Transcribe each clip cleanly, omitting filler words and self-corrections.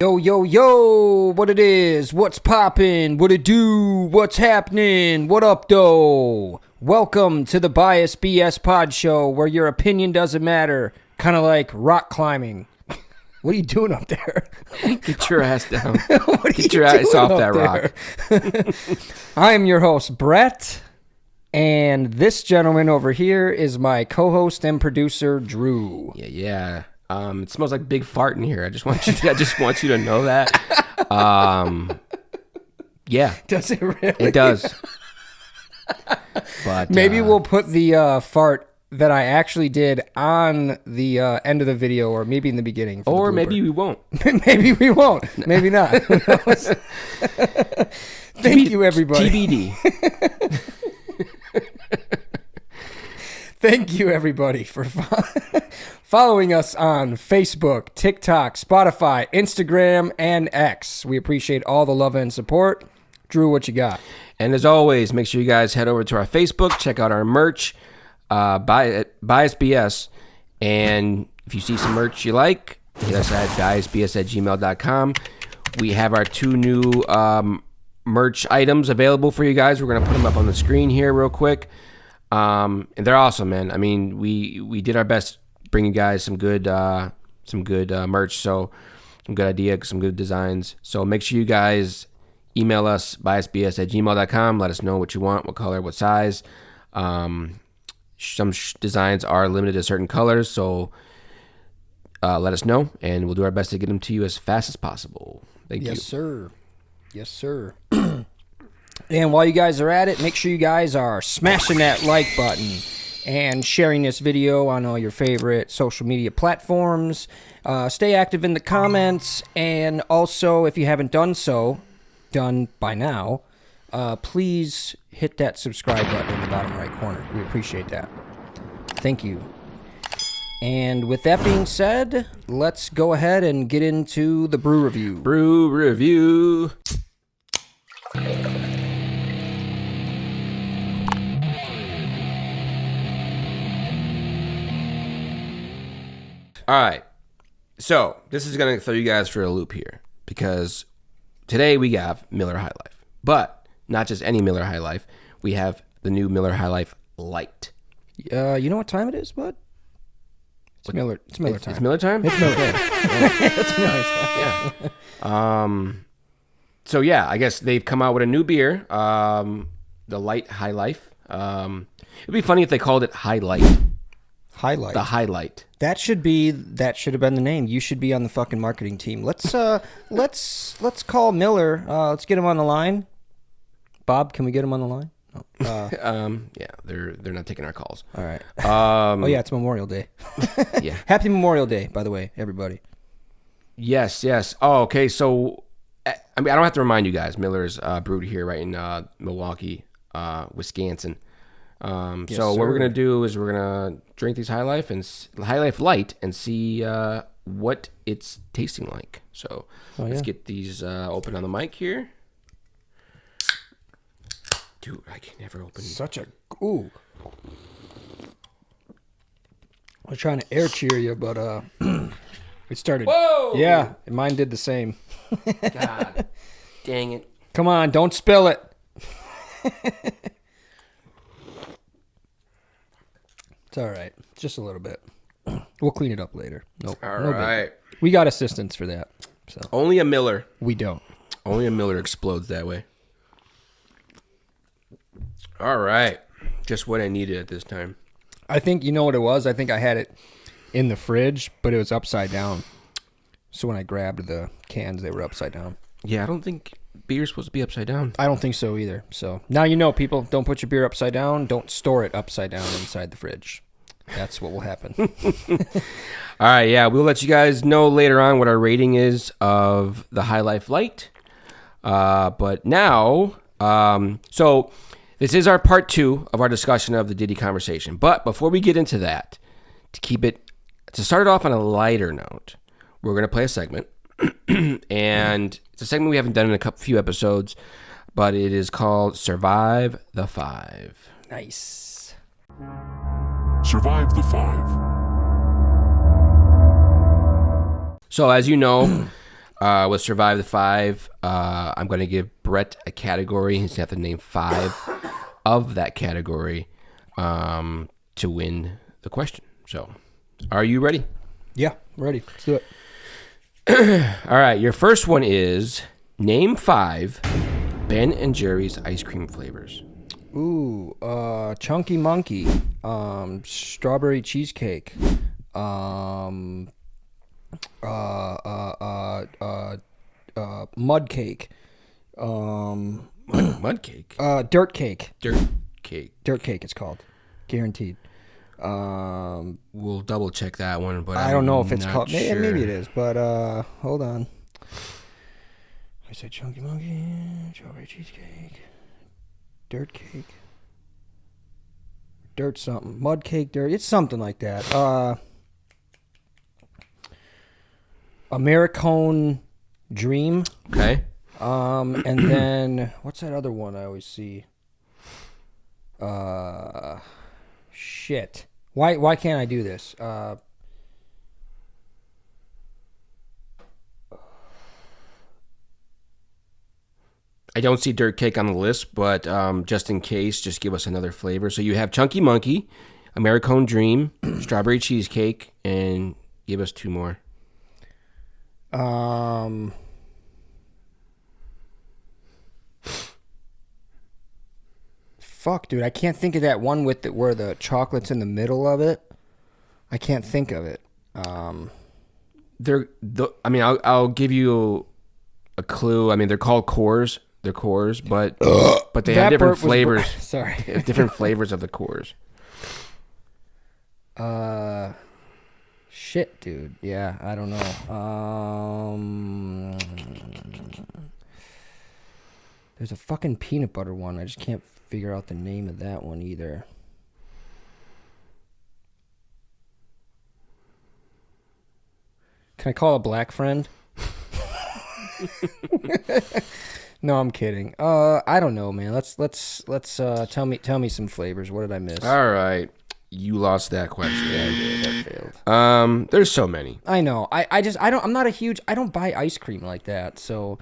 Yo, yo, yo, what it is, what's poppin', what it do, what's happening, what up, though? Welcome to the BiasedBS PodShow, where your opinion doesn't matter, kind of like rock climbing. What are you doing up there? Get your ass down. Get your ass off that rock. I am your host, Brett, and this gentleman over here is my co-host and producer, Drew. Yeah. It smells like big fart in here. I just want you to know that. Yeah. Does it really? It does. But maybe we'll put the fart that I actually did on the end of the video, or maybe in the beginning. Or maybe we won't. Maybe we won't. Maybe not. Who knows? Thank you, everybody. TBD. Thank you, everybody, for following us on Facebook, TikTok, Spotify, Instagram, and X. We appreciate all the love and support. Drew, what you got? And as always, make sure you guys head over to our Facebook, check out our merch, BiasedBS. And if you see some merch you like, hit us at BiasedBS@gmail.com. We have our two new merch items available for you guys. We're going to put them up on the screen here real quick. And they're awesome, man. I mean, we did our best to bring you guys some good merch. So some good ideas, some good designs. So make sure you guys email us, BiasedBS@gmail.com. Let us know what you want, what color, what size. Some designs are limited to certain colors, so let us know, and we'll do our best to get them to you as fast as possible. Thank you. Yes, sir. Yes, sir. And while you guys are at it, make sure you guys are smashing that like button and sharing this video on all your favorite social media platforms. Stay active in the comments, and also, if you haven't done by now, please hit that subscribe button in the bottom right corner. We appreciate that. Thank you. And with that being said, let's go ahead and get into the brew review. Brew review. All right, so this is going to throw you guys for a loop here, because today we have Miller High Life, but not just any Miller High Life. We have the new Miller High Life Light. You know what time it is, bud? It's Miller time. It's Miller time? It's Miller time. It's Miller time. Yeah. So yeah, I guess they've come out with a new beer, the Light High Life. It'd be funny if they called it Highlight. Highlight. The Highlight. That should have been the name. You should be on the fucking marketing team. Let's call Miller. Let's get him on the line. Bob, can we get him on the line? Yeah, they're not taking our calls. All right. Oh yeah, it's Memorial Day. Yeah. Happy Memorial Day, by the way, everybody. Yes. Oh, okay. So, I mean, I don't have to remind you guys. Miller's brewed here, right in Milwaukee, Wisconsin. Yes, so sir. what we're gonna do is we're gonna drink these High Life Light and see what it's tasting like. So let's get these open on the mic here. Dude, I can never open. Ooh. I was trying to air cheer you, but it started. Whoa! Yeah, and mine did the same. God, dang it! Come on, don't spill it. It's all right. Just a little bit. We'll clean it up later. Nope. All no right. big. We got assistance for that. So Only a Miller. we don't. Only a Miller explodes that way. All right. Just what I needed at this time. I think you know what it was. I think I had it in the fridge, but it was upside down. So when I grabbed the cans, they were upside down. Yeah, I don't think beer's supposed to be upside down. I don't think so either. So now you know, people. Don't put your beer upside down. Don't store it upside down inside the fridge. That's what will happen. All right, yeah, we'll let you guys know later on what our rating is of the High Life Light. But now, so this is our part 2 of our discussion of the Diddy conversation. But before we get into that, to start it off on a lighter note, we're going to play a segment. And it's a segment we haven't done in a few episodes, but it is called Survive the 5. Nice. Survive the 5. So as you know, With Survive the 5, I'm going to give Brett a category. He's going to have to name 5 of that category to win the question. So, are you ready? Yeah, ready. Let's do it. All right, your first one is name 5 Ben and Jerry's ice cream flavors. Ooh, Chunky Monkey, strawberry cheesecake, mud cake, Mud cake? dirt cake. Dirt cake. Dirt cake, it's called. Guaranteed. We'll double check that one, but I don't know if I'm it's not called. sure. Maybe it is, but hold on. I said Chunky Monkey, strawberry cheesecake, dirt cake, dirt something, mud cake, dirt. It's something like that. Americone Dream. Okay. And then what's that other one I always see? Shit. Why can't I do this? I don't see dirt cake on the list, but just in case, just give us another flavor. So you have Chunky Monkey, Americone Dream, strawberry cheesecake, and give us 2 more. Fuck, dude, I can't think of that one with where the chocolate's in the middle of it. I can't think of it. I'll give you a clue. I mean, they're called cores. They're cores, but they have different flavors. Sorry. They have different flavors of the cores. Shit, dude. Yeah, I don't know. There's a fucking peanut butter one. I just can't figure out the name of that one either. Can I call a black friend? No, I'm kidding. I don't know, man. Let's tell me some flavors. What did I miss? All right. You lost that question. Yeah, I did. I failed. There's so many. I know. I don't buy ice cream like that. So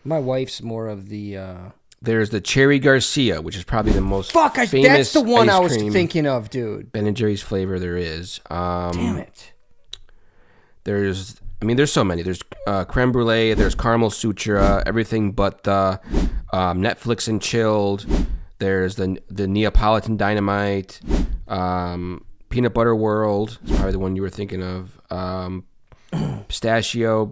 my wife's more of the There's the Cherry Garcia, which is probably the most famous that's the one I was ice cream thinking of, dude. Ben and Jerry's flavor there is. Damn it. There's so many. There's creme brulee. There's caramel sutra. Everything but the Netflix and chilled. There's the Neapolitan dynamite. Peanut butter world is probably the one you were thinking of. Pistachio.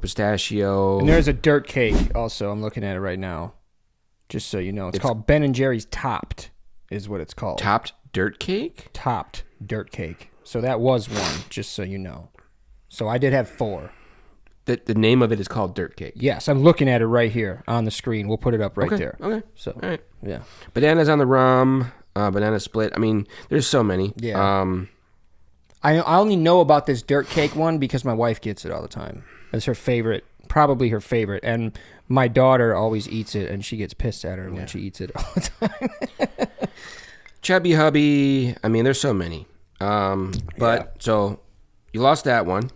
And there's a dirt cake also. I'm looking at it right now. Just so you know. It's called Ben and Jerry's Topped is what it's called. Topped dirt cake? Topped dirt cake. So that was one, just so you know. So I did have 4. The name of it is called dirt cake. Yes, I'm looking at it right here on the screen. We'll put it up right there. Okay. So, all right. Yeah. Bananas on the rum. Banana split. I mean, there's so many. Yeah. I only know about this dirt cake one because my wife gets it all the time. It's her favorite, probably her favorite. And my daughter always eats it, and she gets pissed at her when she eats it all the time. Chubby Hubby. I mean, there's so many. So you lost that one.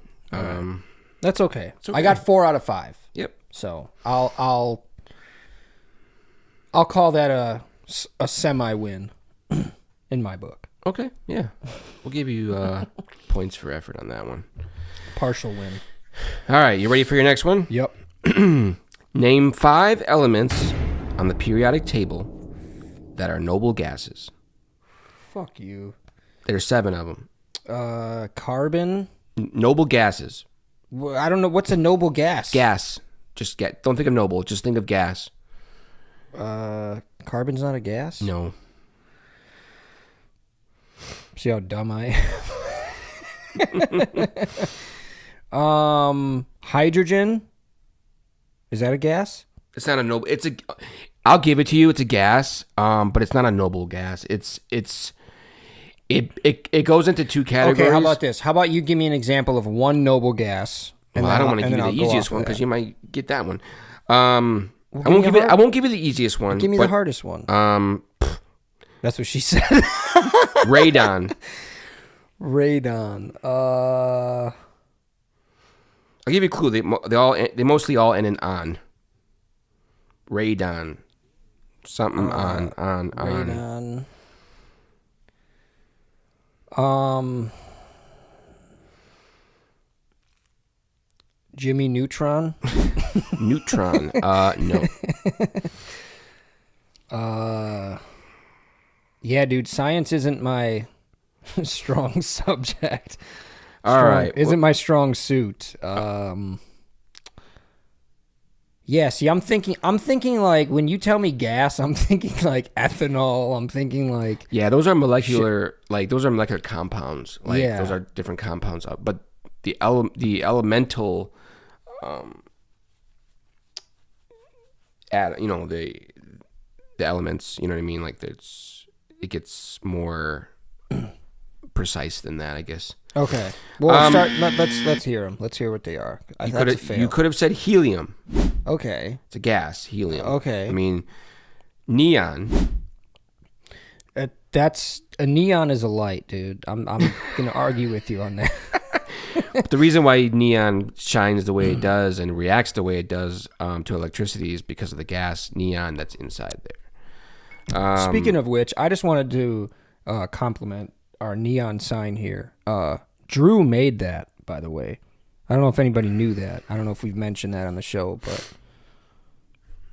That's okay. I got 4 out of 5. Yep. So I'll call that a semi-win in my book. Okay. Yeah. We'll give you points for effort on that one. Partial win. All right. You ready for your next one? Yep. Name 5 elements on the periodic table that are noble gases. Fuck you. There's 7 of them. Carbon. Noble gases. I don't know. What's a noble gas? Gas. Don't think of noble. Just think of gas. Carbon's not a gas? No. See how dumb I am? Hydrogen. Is that a gas? It's not a noble. I'll give it to you. It's a gas. But it's not a noble gas. It goes into 2 categories. Okay, how about this? How about you give me an example of one noble gas? Well, I don't want to give you the easiest one because you might get that one. I won't give you the easiest one. Give me the hardest one. That's what she said. Radon. Radon. I'll give you a clue. They mostly all end in on. Radon. Something on. Radon. Jimmy Neutron. Neutron. No. Yeah, dude, science isn't my strong subject. All right. Isn't my strong suit. Yeah, see, I'm thinking like when you tell me gas, I'm thinking like ethanol. I'm thinking like Yeah, those are molecular those are molecular compounds. Like Yeah. those are different compounds. But the elemental the elements, you know what I mean? Like it gets more precise than that, I guess. Okay. Well, let's hear them. Let's hear what they are. You could have said helium. Okay. It's a gas, helium. Okay. I mean, neon. That's a neon is a light, dude. I'm gonna argue with you on that. But the reason why neon shines the way it does and reacts the way it does to electricity is because of the gas neon that's inside there. Speaking of which, I just wanted to compliment our neon sign here. Drew made that, by the way. I don't know if anybody knew that. I don't know if we've mentioned that on the show, but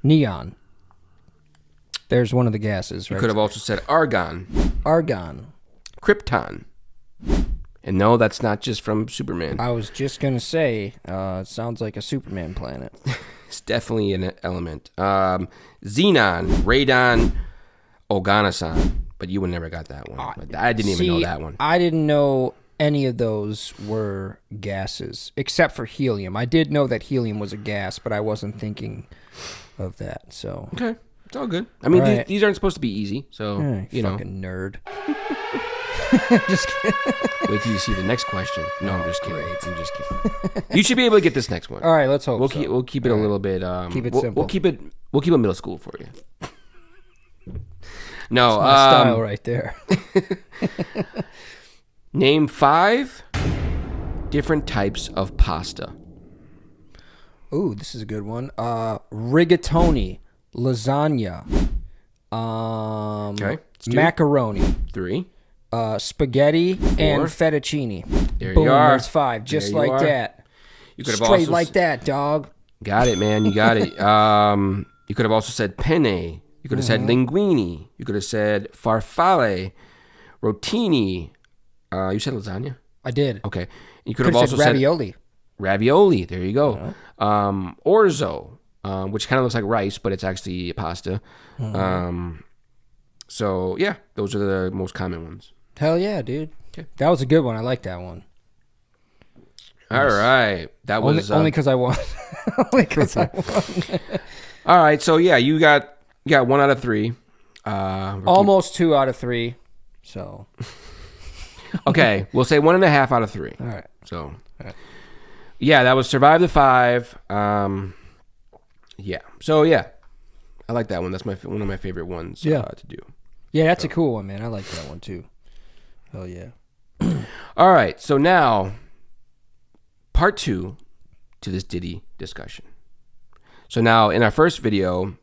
neon. There's one of the gases, right? You could have also said argon. Argon. Krypton. And no, that's not just from Superman. I was just going to say, it sounds like a Superman planet. It's definitely an element. Xenon, radon, oganosine. But you would never got that one. I didn't even know that one. I didn't know any of those were gases, except for helium. I did know that helium was a gas, but I wasn't thinking of that. So okay, it's all good. I mean, right. these aren't supposed to be easy, so you know. Fucking nerd. Just kidding. Wait till you see the next question. No, I'm just kidding. I'm just kidding. You should be able to get this next one. All right, let's hope We'll keep it a little bit. Keep it simple. We'll keep it middle school for you. No, that's my style right there. Name 5 different types of pasta. Ooh, this is a good one. Rigatoni, lasagna, Okay, macaroni, 3, spaghetti, and fettuccine. There Boom, you are. There's 5, just There you like are. that. You could have Straight also like that, dog. Got it, man. You got it. You could have also said penne. You could have said linguine. You could have said farfalle, rotini. You said lasagna? I did. Okay. You could Could have have also said ravioli. said ravioli. There you go. Orzo, which kind of looks like rice, but it's actually pasta. So, yeah, those are the most common ones. Hell yeah, dude. Okay. That was a good one. I like that one. All right. That was... Only because I won. Only because I won. All right. So, yeah, you got 1 out of 3. Almost 2 out of 3. So... Okay, we'll say 1.5 out of 3. All right. So, yeah, that was Survive the 5. Yeah. So, yeah, I like that one. That's one of my favorite ones to do. Yeah, that's a cool one, man. I like that one too. Hell yeah. All right. So now, part 2 to this Diddy discussion. So now, in our first video,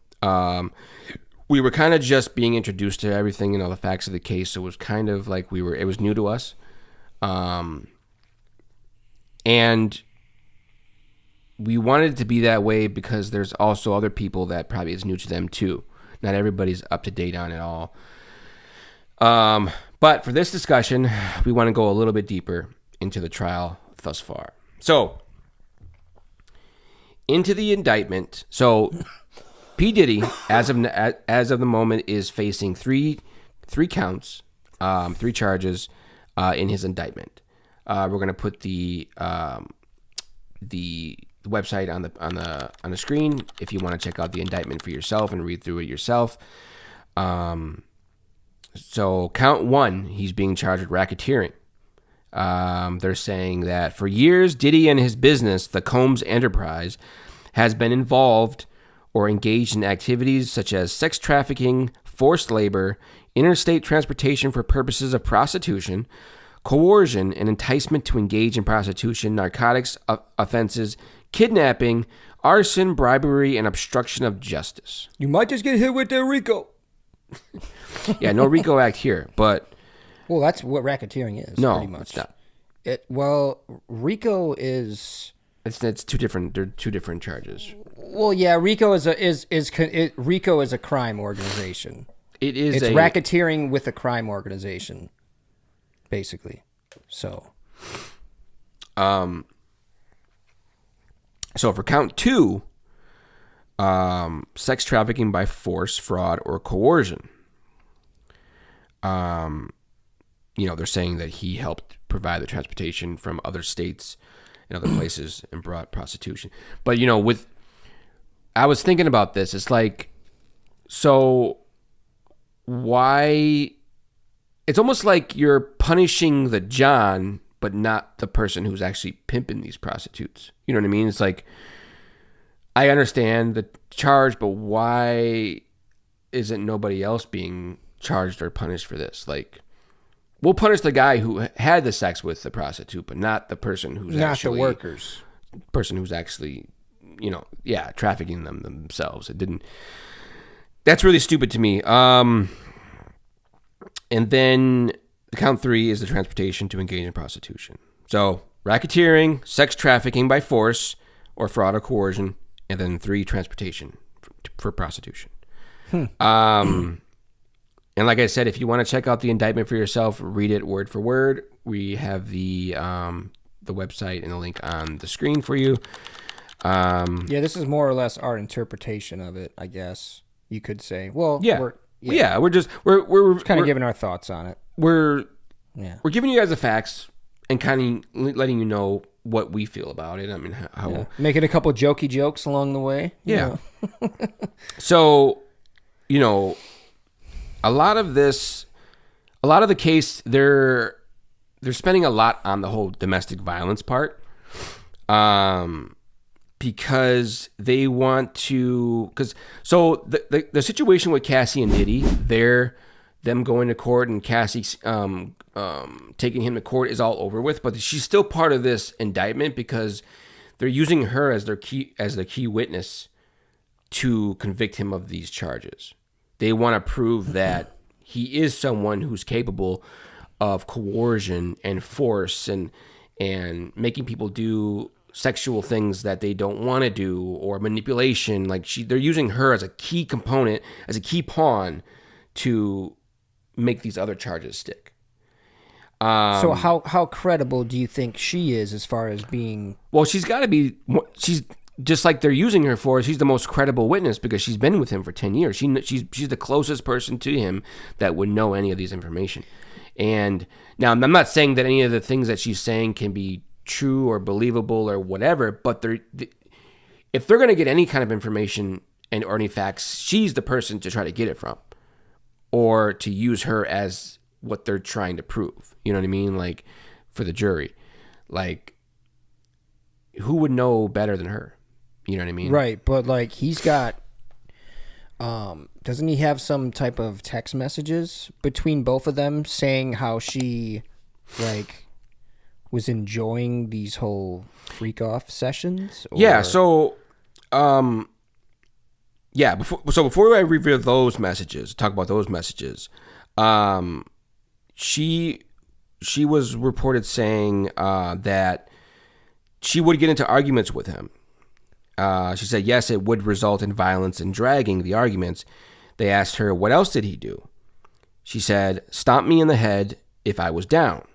we were kind of just being introduced to everything, the facts of the case. So it was kind of like it was new to us. And we wanted it to be that way because there's also other people that probably is new to them too. Not everybody's up to date on it all. But for this discussion, we want to go a little bit deeper into the trial thus far. So, into the indictment. So, P. Diddy, as of the moment, is facing three counts, 3 charges in his indictment. We're gonna put the website on the screen if you want to check out the indictment for yourself and read through it yourself. So count 1, he's being charged with racketeering. They're saying that for years, Diddy and his business, the Combs Enterprise, has been involved or engaged in activities such as sex trafficking, forced labor, interstate transportation for purposes of prostitution, coercion and enticement to engage in prostitution, narcotics offenses, kidnapping, arson, bribery, and obstruction of justice. You might just get hit with the RICO. Yeah, no RICO Act here, but... Well, that's what racketeering is, no, pretty much. It's not. RICO is... It's two different. They're two different charges. Well, yeah, RICO RICO is a crime organization. It's racketeering with a crime organization, basically. So for count 2, sex trafficking by force, fraud, or coercion. They're saying that he helped provide the transportation from other states and other places and brought prostitution. But, I was thinking about this. It's like, so why? It's almost like you're punishing the John, but not the person who's actually pimping these prostitutes. You know what I mean? It's like, I understand the charge, but why isn't nobody else being charged or punished for this? Like, we'll punish the guy who had the sex with the prostitute, but not the person who's not actually... the workers. Person who's actually, trafficking them themselves. It didn't... That's really stupid to me. And then count 3 is the transportation to engage in prostitution. So, racketeering, sex trafficking by force or fraud or coercion, and then 3, transportation for prostitution. And like I said, if you want to check out the indictment for yourself, read it word for word. We have the website and the link on the screen for you. Yeah, this is more or less our interpretation of it, I guess you could say. Well, yeah, we're kind of giving our thoughts on it. We're giving you guys the facts and kind of letting you know what we feel about it. I mean, how making a couple jokey jokes along the way. Yeah. So, a lot of the case, they're spending a lot on the whole domestic violence part, because they want to, so the situation with Cassie and Diddy, them going to court and Cassie taking him to court is all over with, but she's still part of this indictment because they're using her as the key witness to convict him of these charges. They want to prove that he is someone who's capable of coercion and force and making people do sexual things that they don't want to do, or manipulation. Like they're using her as a key component, as a key pawn to make these other charges stick. So how credible do you think she is as far as being? Well, she's got to be. She's just like they're using her for. She's the most credible witness because she's been with him for 10 years. She's the closest person to him that would know any of these information. And now I'm not saying that any of the things that she's saying can be true or believable or whatever, but if they're going to get any kind of information or any facts, she's the person to try to get it from, or to use her as what they're trying to prove. You know what I mean? Like for the jury, like who would know better than her? You know what I mean? Right, but like he's got, doesn't he have some type of text messages between both of them saying how she, like, was enjoying these whole freak off sessions? Or... Yeah. So, before I reveal those messages, talk about those messages, she was reported saying that she would get into arguments with him. She said, yes, it would result in violence and dragging the arguments. They asked her, what else did he do? She said, stomp me in the head if I was down.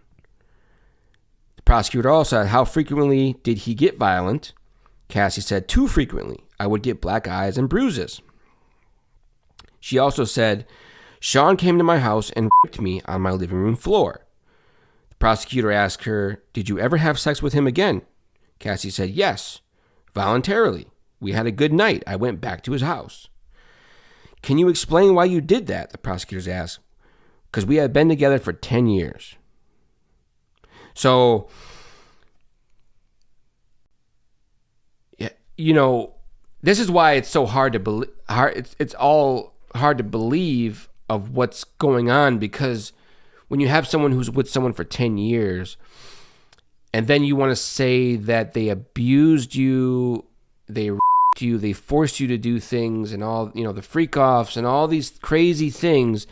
The prosecutor also said, how frequently did he get violent? Cassie said, too frequently. I would get black eyes and bruises. She also said, Sean came to my house and raped me on my living room floor. The prosecutor asked her, did you ever have sex with him again? Cassie said, yes. Voluntarily. We had a good night. I went back to his house. Can you explain why you did that? The prosecutors asked. Because we had been together for 10 years. So, this is why it's so hard to believe. It's all hard to believe of what's going on, because when you have someone who's with someone for 10 years and then you want to say that they abused you, they you, they forced you to do things and all, the freak offs and all these crazy things,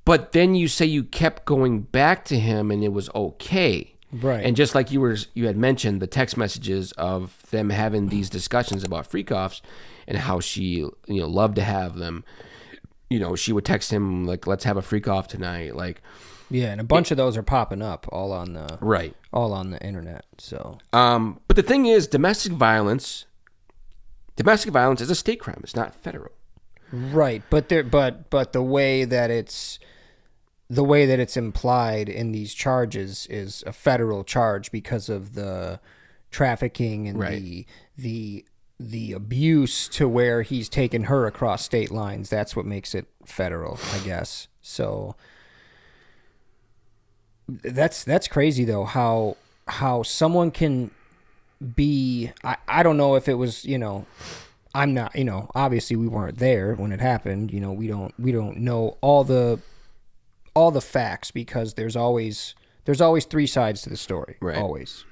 but then you say you kept going back to him and it was okay. Right. And just like you had mentioned the text messages of them having these discussions about freak offs and how she, loved to have them. She would text him like, let's have a freak off tonight. Like, yeah. And a bunch of those are popping up all on the internet. So, but the thing is, domestic violence is a state crime. It's not federal. Right. But the way that it's implied in these charges is a federal charge because of the trafficking and right. the abuse to where he's taken her across state lines. That's what makes it federal, I guess. So that's crazy though, how someone can be, I don't know if it was, I'm not, obviously we weren't there when it happened. We don't know all the facts because there's always three sides to the story. Right. Always.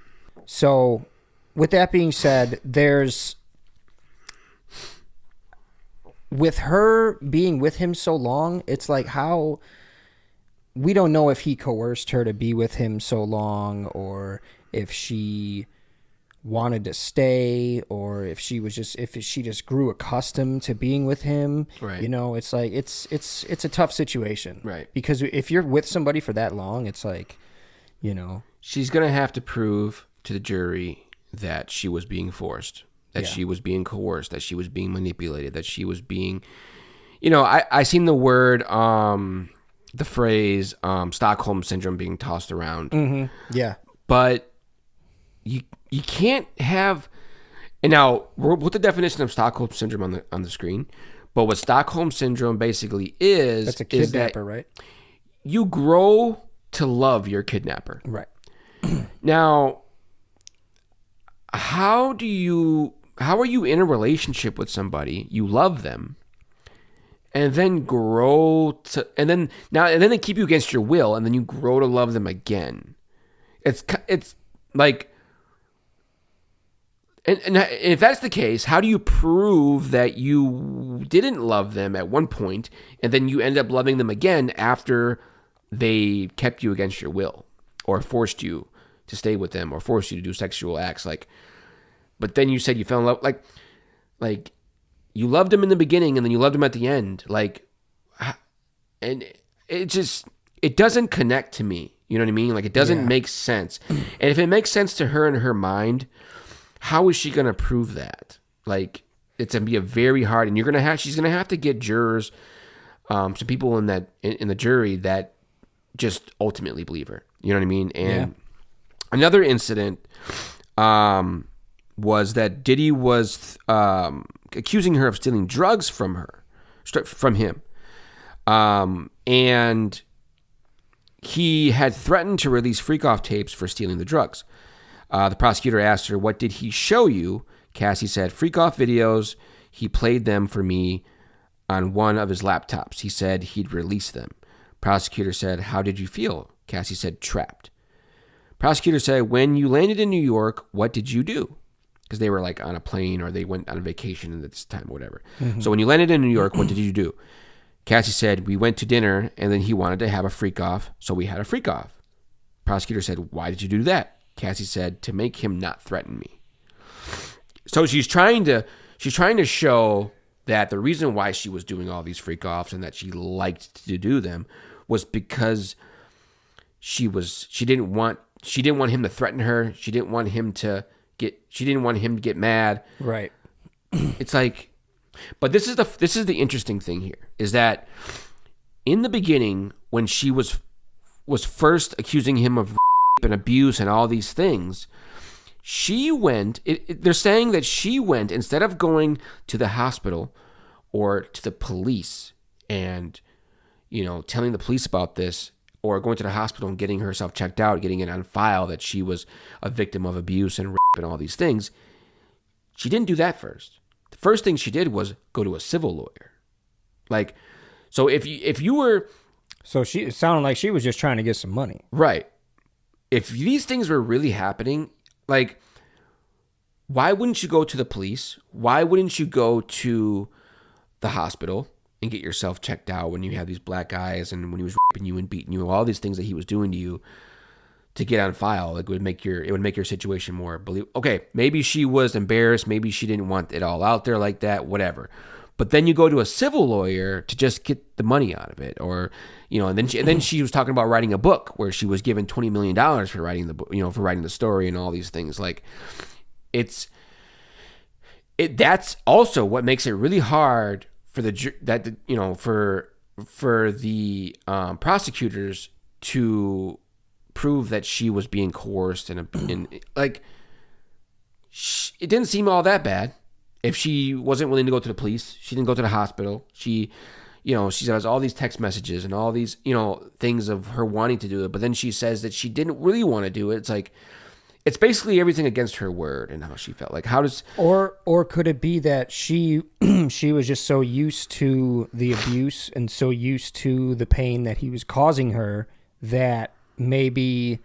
So with that being said, with her being with him so long, it's like how we don't know if he coerced her to be with him so long or if she wanted to stay or if she just grew accustomed to being with him. Right. It's like it's a tough situation. Right. Because if you're with somebody for that long, it's like, she's going to have to prove to the jury that she was being forced, that she was being coerced, that she was being manipulated, that she was being, I seen the word, the phrase, Stockholm syndrome being tossed around. Mm-hmm. Yeah. But you can't have, and now we'll put the definition of Stockholm syndrome on the screen. But what Stockholm syndrome basically is, that's a kidnapper, right? You grow to love your kidnapper. Right. Now, how are you in a relationship with somebody, you love them, and then and then they keep you against your will, and then you grow to love them again? It's like, and if that's the case, how do you prove that you didn't love them at one point, and then you end up loving them again after they kept you against your will, or forced you to stay with them, or forced you to do sexual acts? Like, but then you said you fell in love, like you loved them in the beginning and then you loved them at the end. Like, and it doesn't connect to me. You know what I mean? Like, it doesn't make sense. And if it makes sense to her in her mind, how is she going to prove that? Like, it's going to be a very hard, and she's going to have to get jurors, some people in the jury that just ultimately believe her. You know what I mean? And another incident, was that Diddy was accusing her of stealing drugs from him. And he had threatened to release freak-off tapes for stealing the drugs. The prosecutor asked her, "What did he show you?" Cassie said, "Freak-off videos. He played them for me on one of his laptops. He said he'd release them." Prosecutor said, "How did you feel?" Cassie said, "Trapped." Prosecutor said, "When you landed in New York, what did you do?" Because they were like on a plane or they went on a vacation at this time or whatever. Mm-hmm. So when you landed in New York, what did you do? Cassie said, "We went to dinner and then he wanted to have a freak off, so we had a freak off." Prosecutor said, "Why did you do that?" Cassie said, "To make him not threaten me." So she's trying to show that the reason why she was doing all these freak offs and that she liked to do them was because she didn't want him to threaten her. She didn't want him to get mad. Right. It's like, but this is the interesting thing here, is that in the beginning, when she was first accusing him of and abuse and all these things, she went, they're saying that she went, instead of going to the hospital or to the police and, telling the police about this, or going to the hospital and getting herself checked out, getting it on file that she was a victim of abuse and rape and all these things, she didn't do that first. The first thing she did was go to a civil lawyer. Like, so if you were So it sounded like she was just trying to get some money. Right. If these things were really happening, like, why wouldn't you go to the police? Why wouldn't you go to the hospital and get yourself checked out when you have these black eyes and when he was raping you and beating you, all these things that he was doing to you to get on file? Like, it would make your situation more believable. Okay, maybe she was embarrassed. Maybe she didn't want it all out there like that, whatever. But then you go to a civil lawyer to just get the money out of it, or, and then she was talking about writing a book where she was given $20 million for writing the book, for writing the story and all these things. Like, that's also what makes it really hard for the prosecutors to prove that she was being coerced and like, it didn't seem all that bad. If she wasn't willing to go to the police, she didn't go to the hospital. She has all these text messages and all these, things of her wanting to do it. But then she says that she didn't really want to do it. It's like, it's basically everything against her word and how she felt. Like, how does... Or could it be that she was just so used to the abuse and so used to the pain that he was causing her that maybe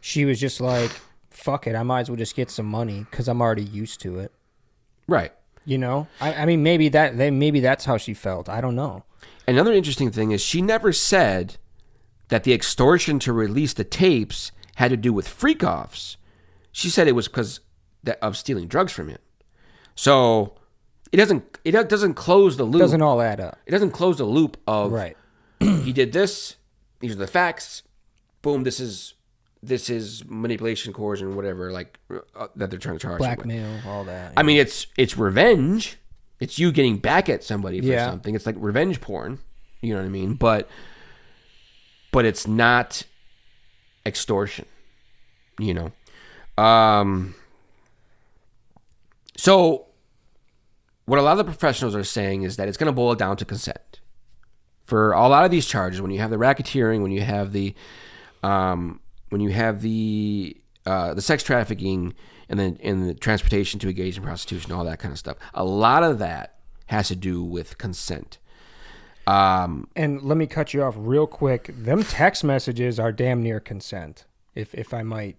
she was just like, fuck it, I might as well just get some money because I'm already used to it. Right. I mean, maybe that's how she felt. I don't know. Another interesting thing is she never said that the extortion to release the tapes had to do with freak-offs. She said it was because of stealing drugs from him. So it doesn't close the loop. Doesn't all add up. It doesn't close the loop of, right. He did this. These are the facts. Boom. This is manipulation, coercion, whatever, like that they're trying to charge. Blackmail, all that. I mean, it's revenge. It's you getting back at somebody for Yeah. something. It's like revenge porn. You know what I mean? But it's not extortion. So what a lot of the professionals are saying is that it's going to boil down to consent for a lot of these charges. When you have the racketeering, when you have the sex trafficking, and then in the transportation to engage in prostitution, all that kind of stuff, a lot of that has to do with consent. And let me cut you off real quick. Them text messages are damn near consent, if I might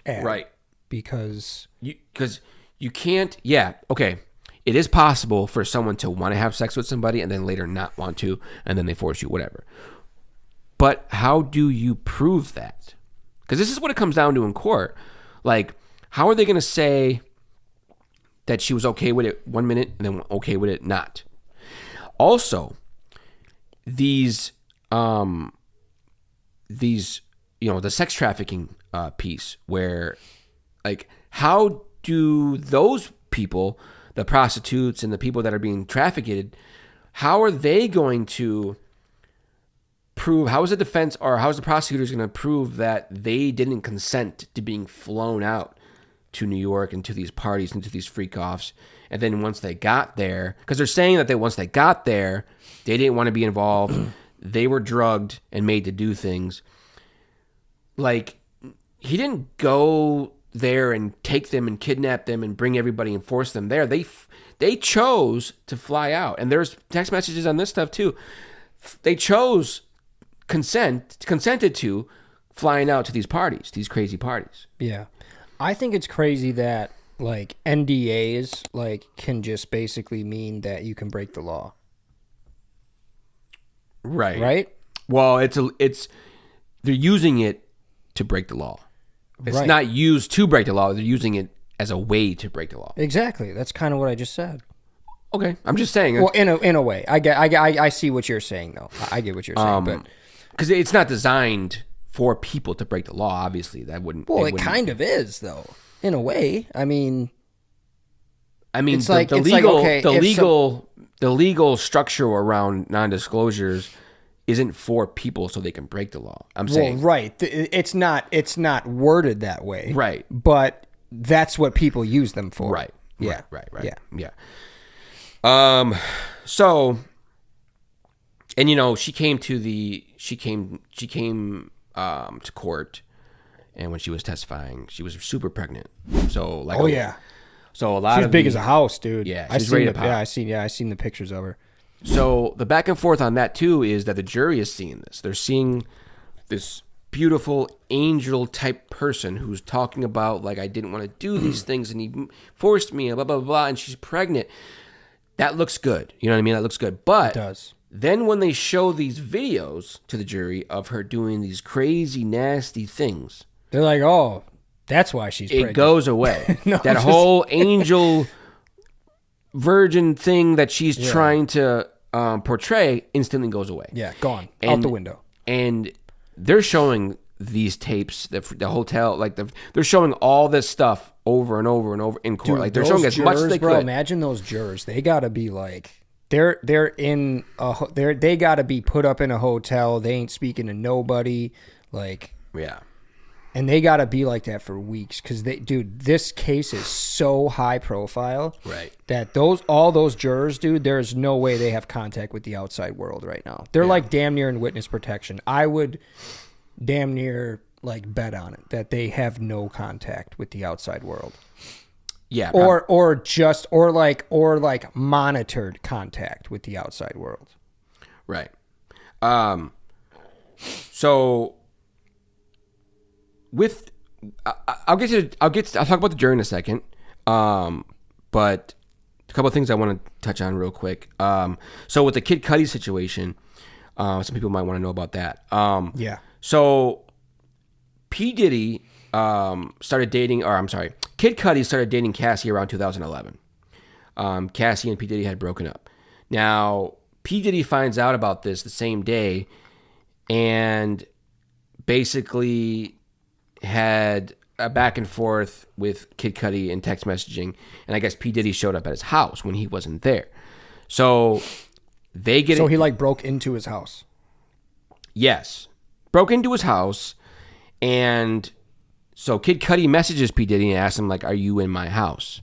add. Right. Because you can't. Yeah. Okay. It is possible for someone to want to have sex with somebody and then later not want to, and then they force you, whatever. But how do you prove that? Because this is what it comes down to in court. Like, how are they going to say that she was okay with it 1 minute and then okay with it not? Also, the sex trafficking piece where, like, how do those people, the prostitutes and the people that are being trafficked, how are they going to prove, how is the defense or how is the prosecutors going to prove that they didn't consent to being flown out to New York and to these parties and to these freak-offs? And then once they got there, because they're saying that once they got there, they didn't want to be involved. They were drugged and made to do things. Like, he didn't go there and take them and kidnap them and bring everybody and force them there. They chose to fly out. And there's text messages on this stuff too. They consented to flying out to these parties, these crazy parties. Yeah. I think it's crazy that, like, NDAs, like, can just basically mean that you can break the law. Right. Right? Well, they're using it to break the law. It's Right. not used to break the law. They're using it as a way to break the law. Exactly. That's kind of what I just said. Okay, I'm just saying. Well, in a way, I see what you're saying though. I get what you're saying, but because it's not designed for people to break the law. Obviously, that wouldn't. Well, it kind of is though, in a way. I mean, it's the legal structure around non-disclosures isn't for people so they can break the law. I'm saying, right. It's not worded that way, right? But that's what people use them for, right? Yeah, right. Yeah. So, and she came to court, and when she was testifying, she was super pregnant. So, like, oh yeah. So a lot She's of big as a house, dude. Yeah, I she's ready to pop. Yeah, I seen the pictures of her. So the back and forth on that too is that the jury is seeing this. They're seeing this beautiful angel type person who's talking about like, I didn't want to do these things and he forced me, blah blah blah, and she's pregnant. That looks good. You know what I mean? That looks good. But It does. then when they show these videos to the jury of her doing these crazy nasty things, They're like, oh, that's why she's pregnant. it goes away. No, that whole angel virgin thing that she's trying to portray instantly goes away. Yeah, gone. Out the window. And they're showing these tapes, the hotel, like they're showing all this stuff over and over and over in court. Dude, like they're those showing as much as they bro, could. Imagine those jurors. They gotta be like, they gotta be put up in a hotel. They ain't speaking to nobody. Like, Yeah. and they gotta be like that for weeks because this case is so high profile, Right. that all those jurors, dude, there's no way they have contact with the outside world right now. They're like damn near in witness protection. I would damn near like bet on it that they have no contact with the outside world. Yeah. Or like monitored contact with the outside world. Right. So with I'll talk about the jury in a second. But a couple of things I want to touch on real quick. So with the Kid Cudi situation, some people might want to know about that. Yeah. So P. Diddy started dating, or I'm sorry, Kid Cudi started dating Cassie around 2011. Cassie and P. Diddy had broken up. Now, P. Diddy finds out about this the same day and basically had a back and forth with Kid Cudi in text messaging. And I guess P. Diddy showed up at his house when he wasn't there. So they get So he like broke into his house. Yes. Broke into his house, and so Kid Cudi messages P. Diddy and asks him, like, are you in my house?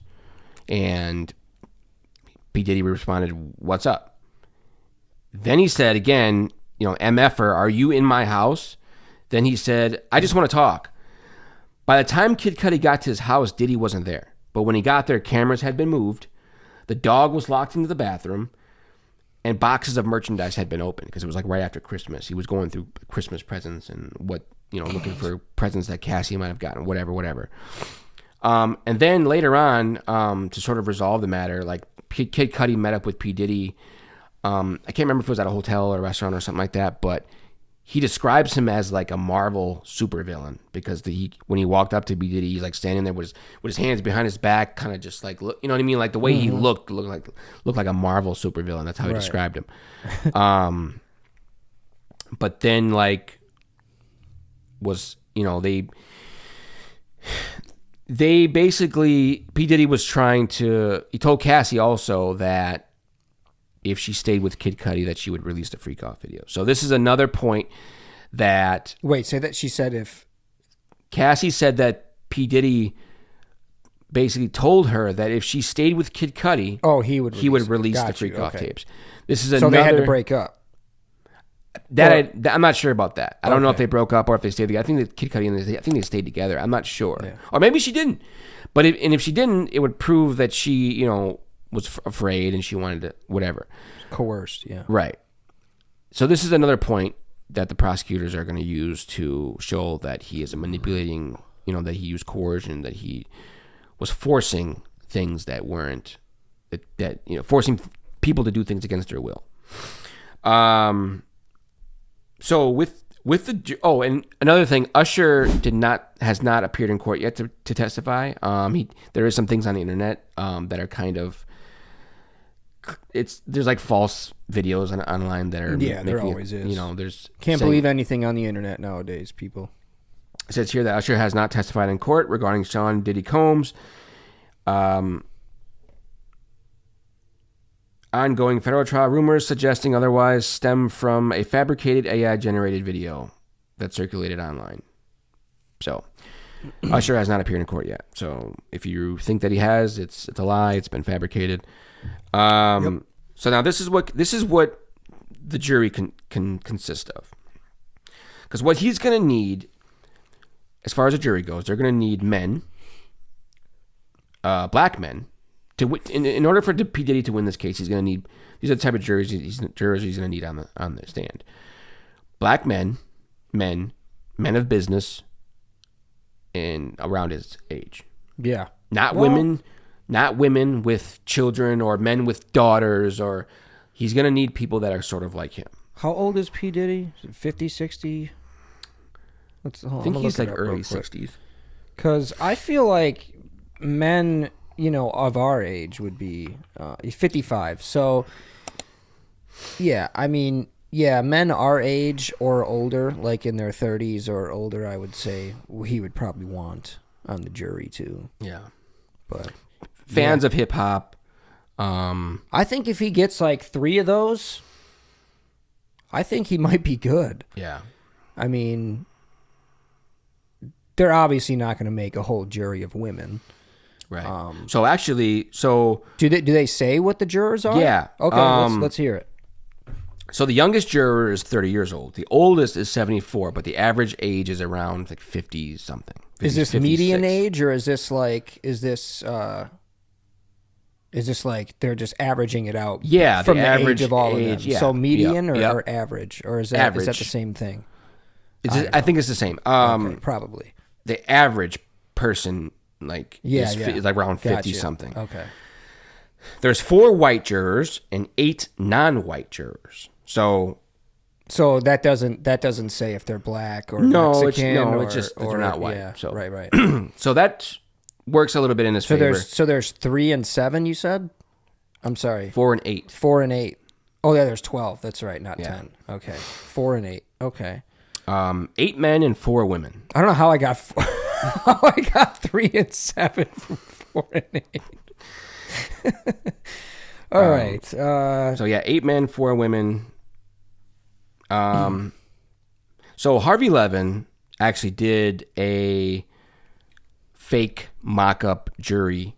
And P. Diddy responded, what's up? Then he said again, MFer, are you in my house? Then he said, I just want to talk. By the time Kid Cudi got to his house, Diddy wasn't there. But when he got there, cameras had been moved, the dog was locked into the bathroom, and boxes of merchandise had been opened because it was like right after Christmas. He was going through Christmas presents and looking for presents that Cassie might have gotten, whatever. And then later on, to sort of resolve the matter, like Kid Cudi met up with P. Diddy. I can't remember if it was at a hotel or a restaurant or something like that, but he describes him as like a Marvel supervillain because when he walked up to P. Diddy, he's like standing there with his hands behind his back, kind of just like, you know what I mean? Like the way he looked like a Marvel supervillain. That's how he described him. But then they basically, P. Diddy was he told Cassie also that if she stayed with Kid Cudi that she would release the freak off video. So this is another point that... Wait, say that she said if... Cassie said that P. Diddy basically told her that if she stayed with Kid Cudi... he would release the freak off okay. tapes. This is so another... they had to break up. I'm not sure about that. I don't know if they broke up or if they stayed together. I think that Kid Cudi and they stayed together. I'm not sure. Yeah. Or maybe she didn't. But if she didn't, it would prove that she, was afraid and she wanted to whatever. Coerced, yeah. Right. So this is another point that the prosecutors are going to use to show that he is manipulating, that he used coercion, that he was forcing things that weren't, forcing people to do things against their will. So with and another thing, Usher has not appeared in court yet to testify. There is some things on the internet that are kind of there's like false videos online that are there always is. There's can't believe anything on the internet nowadays, people. It says here that Usher has not testified in court regarding Sean Diddy Combs. Ongoing federal trial rumors suggesting otherwise stem from a fabricated AI-generated video that circulated online. So, Usher has not appeared in court yet. So, if you think that he has, it's a lie. It's been fabricated. So now this is what the jury can consist of. Because what he's going to need, as far as the jury goes, they're going to need men, black men, In order for P. Diddy to win this case, he's going to need, these are the type of jurors he's going to need on the stand. Black men of business, and around his age. Yeah. Not women with children or men with daughters, or he's going to need people that are sort of like him. How old is P. Diddy? Is it 50, 60? I think he's like early 60s. Because I feel like men, of our age would be 55. So, yeah, I mean, men our age or older, like in their 30s or older, I would say he would probably want on the jury too. Yeah. But fans of hip hop. I think if he gets like 3 of those, I think he might be good. Yeah. I mean, they're obviously not going to make a whole jury of women. Right. So do they say what the jurors are? Yeah. Okay, let's hear it. So the youngest juror is 30 years old. The oldest is 74, but the average age is around like 50 something. 50, is this 56. median age, or is this like they're just averaging it out? Yeah, from the average age of all age, of them. yeah. So median Yep. or average, or is that the same thing? I think it's the same. Okay, probably. The average person is like around 50 Gotcha. something. Okay. There's 4 white jurors and 8 non-white jurors. So that doesn't say if they're black or Mexican it's just that they're not white. Yeah, so right. So that works a little bit in his favor. There's 3 and 7. You said? I'm sorry. 4 and 8. 4 and 8. Oh yeah, there's 12. That's right, not 10. Okay. 4 and 8. Okay. 8 men and 4 women. I don't know how I got 3 and 7 from 4 and 8. All right. So 8 men, 4 women. So Harvey Levin actually did a fake mock-up jury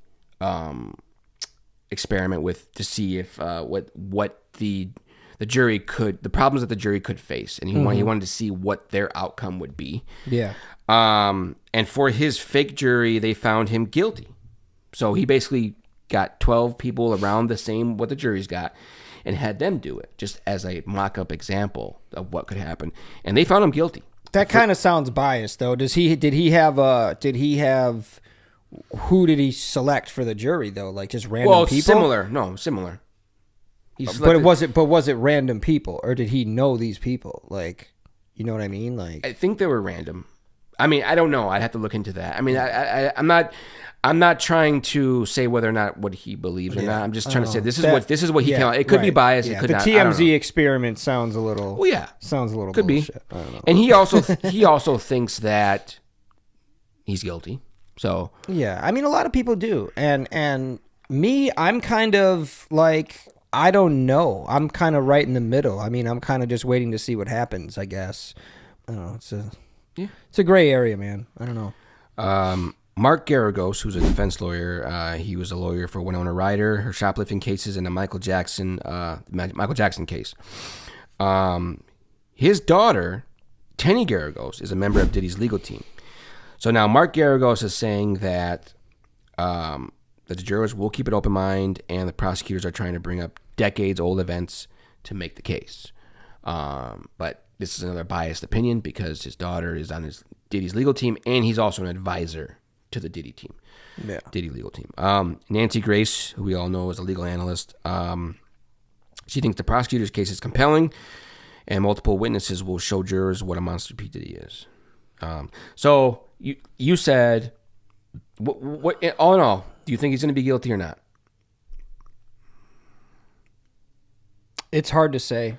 experiment to see if what the jury the problems that the jury could face, and he wanted to see what their outcome would be. Yeah. And for his fake jury, they found him guilty. So he basically got 12 people around what the jury's got, and had them do it just as a mock-up example of what could happen, and they found him guilty. That kind of sounds biased, though. Did he have who did he select for the jury though? Like just random people? Similar. But was it random people, or did he know these people? Like, you know what I mean? Like, I think they were random. I mean, I don't know. I'd have to look into that. I mean, I'm not trying to say whether or not what he believes or not. I'm just trying to say this is what he came out. It could be biased. It could not. The TMZ experiment sounds a little. Well, yeah, sounds a little. Could bullshit. be. I don't know. And he also thinks that he's guilty. So yeah, I mean, a lot of people do, and me, I'm kind of like, I don't know. I'm kind of right in the middle. I mean, I'm kind of just waiting to see what happens, I guess. I don't know. It's a gray area, man. I don't know. Mark Garagos, who's a defense lawyer, he was a lawyer for Winona Ryder, her shoplifting cases, and the Michael Jackson case. His daughter, Tenny Garagos, is a member of Diddy's legal team. So now Mark Garagos is saying that the jurors will keep an open mind, and the prosecutors are trying to bring up decades-old events to make the case. But this is another biased opinion because his daughter is on Diddy's legal team, and he's also an advisor to the Diddy team. Yeah. Diddy legal team. Nancy Grace, who we all know is a legal analyst, she thinks the prosecutor's case is compelling, and multiple witnesses will show jurors what a monster P. Diddy is. So you said, what all in all, do you think he's going to be guilty or not? It's hard to say.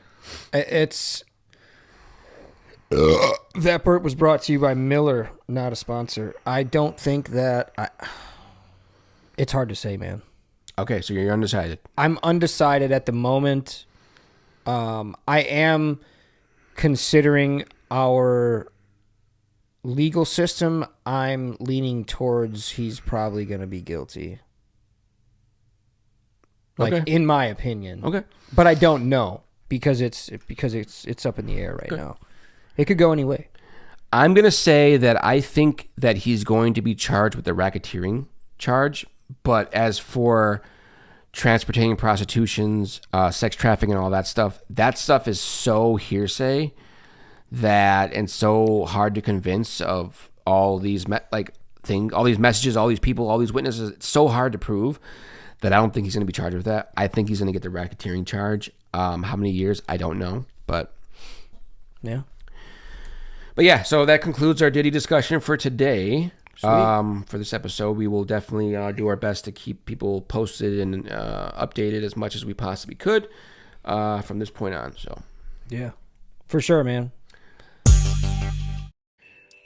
That burp was brought to you by Miller, not a sponsor. I don't think that... It's hard to say, man. Okay, so you're undecided. I'm undecided at the moment. I am considering our legal system. I'm leaning towards he's probably going to be guilty. Like, okay. In my opinion. Okay. But I don't know because it's up in the air right now. It could go any way. I'm going to say that I think that he's going to be charged with the racketeering charge, But as for transporting prostitutions, sex trafficking, and all that stuff is so hearsay and so hard to convince of all these all these messages, all these people, all these witnesses. It's so hard to prove that I don't think he's going to be charged with that. I think he's going to get the racketeering charge. How many years? I don't know, but yeah. But yeah, so that concludes our Diddy discussion for today. Sweet. For this episode, we will definitely do our best to keep people posted and updated as much as we possibly could from this point on. So yeah, for sure, man.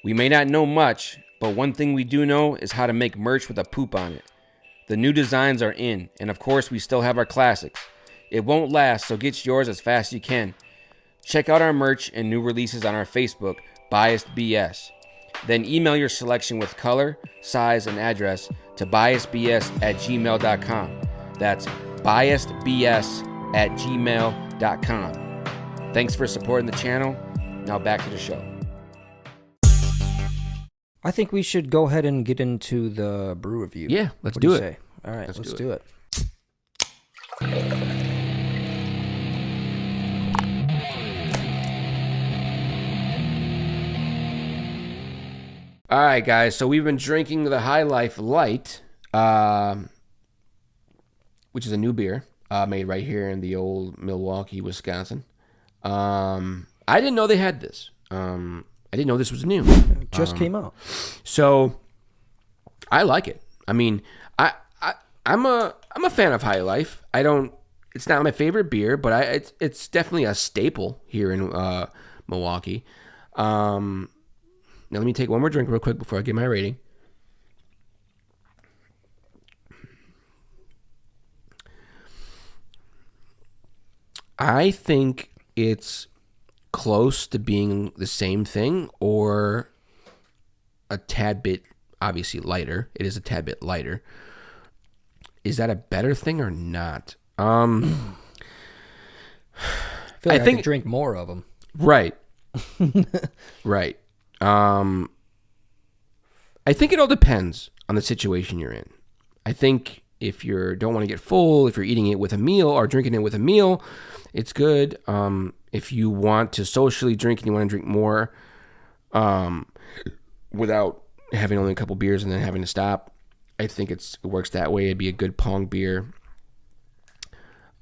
We may not know much, but one thing we do know is how to make merch with a poop on it. The new designs are in, and of course, we still have our classics. It won't last, so get yours as fast as you can. Check out our merch and new releases on our Facebook, BiasedBS. Then email your selection with color, size, and address to biasedbs@gmail.com. That's biasedbs@gmail.com. Thanks for supporting the channel. Now back to the show. I think we should go ahead and get into the brew review. Yeah, let's What do you it. say? All right, let's do it. All right, guys. So we've been drinking the High Life Light, which is a new beer made right here in the old Milwaukee, Wisconsin. I didn't know they had this. I didn't know this was new. It just came out. So I like it. I mean, I'm a fan of High Life. It's not my favorite beer, but it's definitely a staple here in Milwaukee. Now let me take one more drink real quick before I give my rating. I think it's close to being the same thing or a tad bit, obviously, lighter. It is a tad bit lighter. Is that a better thing or not? I feel like I could drink more of them. Right. Right. I think it all depends on the situation you're in. I think if you don't want to get full, if you're eating it with a meal or drinking it with a meal, it's good. If you want to socially drink and you want to drink more without having only a couple beers and then having to stop, I think it works that way. It'd be a good pong beer.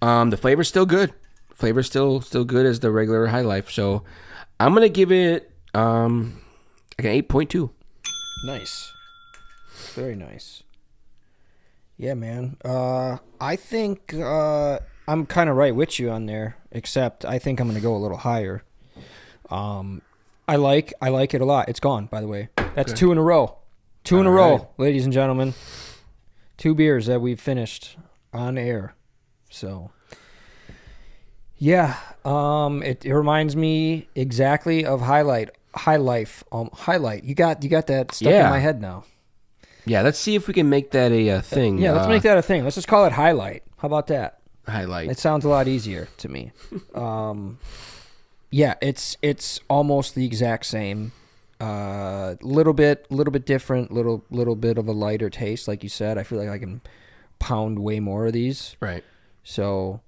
The flavor's still good. Flavor's still good as the regular High Life. So I'm going to give it like an 8.2. Nice. Very nice. Yeah, man. I think I'm kind of right with you on there, except I think I'm going to go a little higher. I like it a lot. It's gone, by the way. That's Okay. 2 in a row. Two in a All row, right. ladies and gentlemen. 2 beers that we've finished on air. So, yeah, it reminds me exactly of High Life. You got that stuck in my head now. Yeah, let's see if we can make that a thing. Yeah, let's make that a thing. Let's just call it Highlight. How about that? Highlight. It sounds a lot easier to me. Yeah, it's almost the exact same. Little bit different. Little bit of a lighter taste, like you said. I feel like I can pound way more of these. Right. So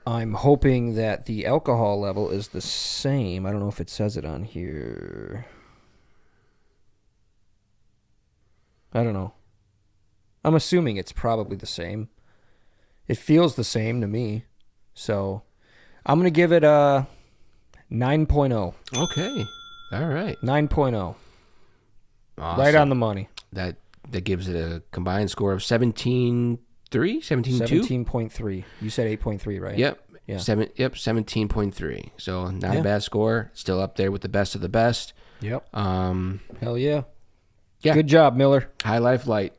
I'm hoping that the alcohol level is the same. I don't know if it says it on here. I don't know. I'm assuming it's probably the same. It feels the same to me. So I'm going to give it a 9.0. Okay. All right. 9.0. Awesome. Right on the money. That gives it a combined score of 17.3, 17.2. 17.3. You said 8.3, right? Yep. Yeah. 17.3. So not Yeah. a bad score. Still up there with the best of the best. Yep. Hell yeah. Yeah. Good job, Miller. High Life Light.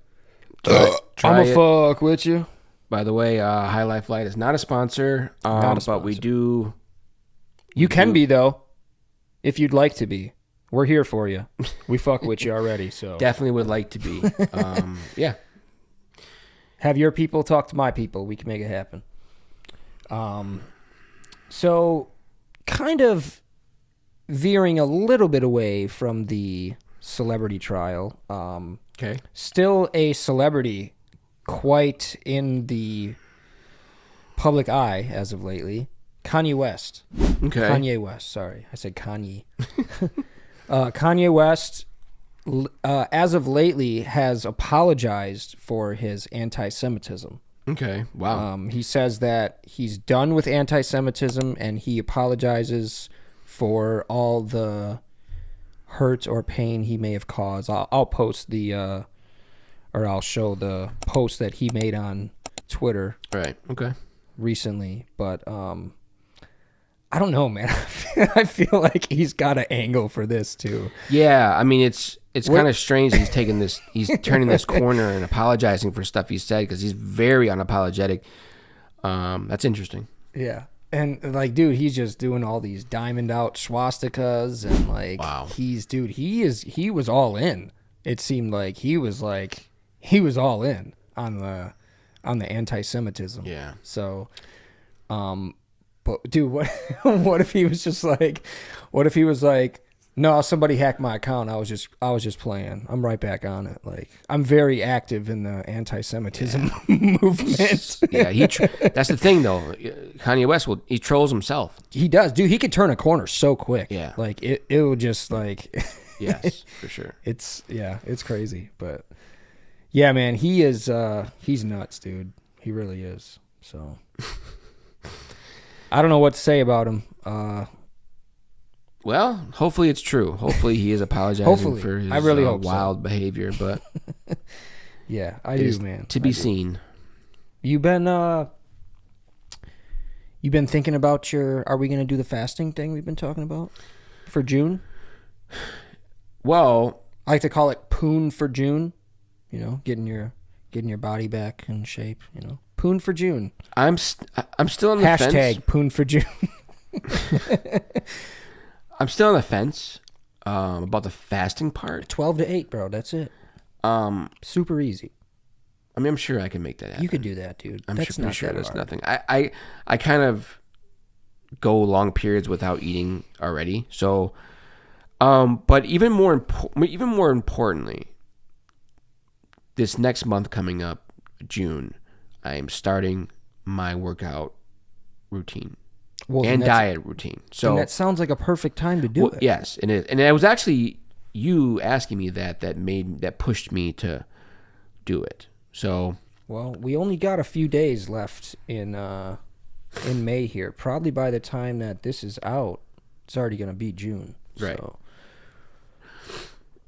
I'm Try a it. fuck with you. By the way, High Life Light is not a sponsor. Not a But we sponsor. do. You can be, though, if you'd like to be. We're here for you. We fuck with you already, so. Definitely would like to be. Yeah. Have your people talk to my people. We can make it happen. So, kind of veering a little bit away from the celebrity trial. Okay. Still a celebrity, quite in the public eye as of lately. Kanye West. Okay. Kanye West. Sorry, I said Kanye. Kanye West, as of lately, has apologized for his anti-Semitism. Okay. Wow. He says that he's done with anti-Semitism and he apologizes for all the hurt or pain he may have caused. I'll post I'll show the post that he made on Twitter. Right. Okay. Recently, but I don't know, man. I feel like he's got an angle for this too. Yeah, I mean it's kind of strange that he's turning this corner and apologizing for stuff he said because he's very unapologetic. That's interesting. Yeah. And like, dude, he's just doing all these diamond out swastikas and like, wow. He was all in. It seemed like he was all in on the anti-Semitism. Yeah. So, but dude, what if he was just like, no, somebody hacked my account. I was just playing. I'm right back on it. Like, I'm very active in the anti-Semitism movement. Yeah, that's the thing though. Kanye West he trolls himself. He does, dude. He could turn a corner so quick. Yeah, like it will just like. Yes, for sure. It's crazy, but yeah, man, he's nuts, dude. He really is. So I don't know what to say about him. Well, hopefully it's true. Hopefully he is apologizing for his wild behavior, but yeah, I do, man. To be seen. You've been thinking about are we going to do the fasting thing we've been talking about for June? Well, I like to call it Poon for June, you know, getting your body back in shape, you know. Poon for June. I'm still on the fence. Hashtag Poon for June. I'm still on the fence about the fasting part. 12 to 8, bro. That's it. Super easy. I mean, I'm sure I can make that happen. You could do that, dude. I'm not sure that that's hard. nothing. I kind of go long periods without eating already. So, but even more importantly, this next month coming up, June, I am starting my workout routine. And diet routine. So and that sounds like a perfect time to do it. Yes, and it was actually you asking me that pushed me to do it. So well, we only got a few days left in May here. Probably by the time that this is out, it's already going to be June. Right. So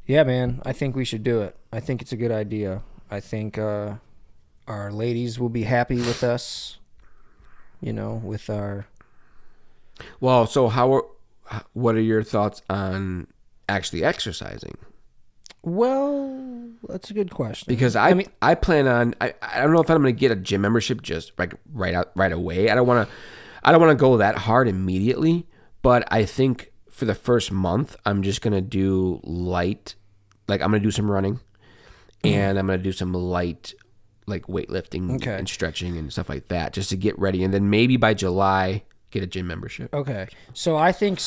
yeah, man, I think we should do it. I think it's a good idea. I think our ladies will be happy with us, you know, with our. Well, so what are your thoughts on actually exercising? Well, that's a good question. Because I plan on I don't know if I'm going to get a gym membership just like right away. I don't want to go that hard immediately, but I think for the first month I'm just going to do light, like I'm going to do some running and I'm going to do some light like weightlifting and stretching and stuff like that just to get ready, and then maybe by July get a gym membership. Okay. So I think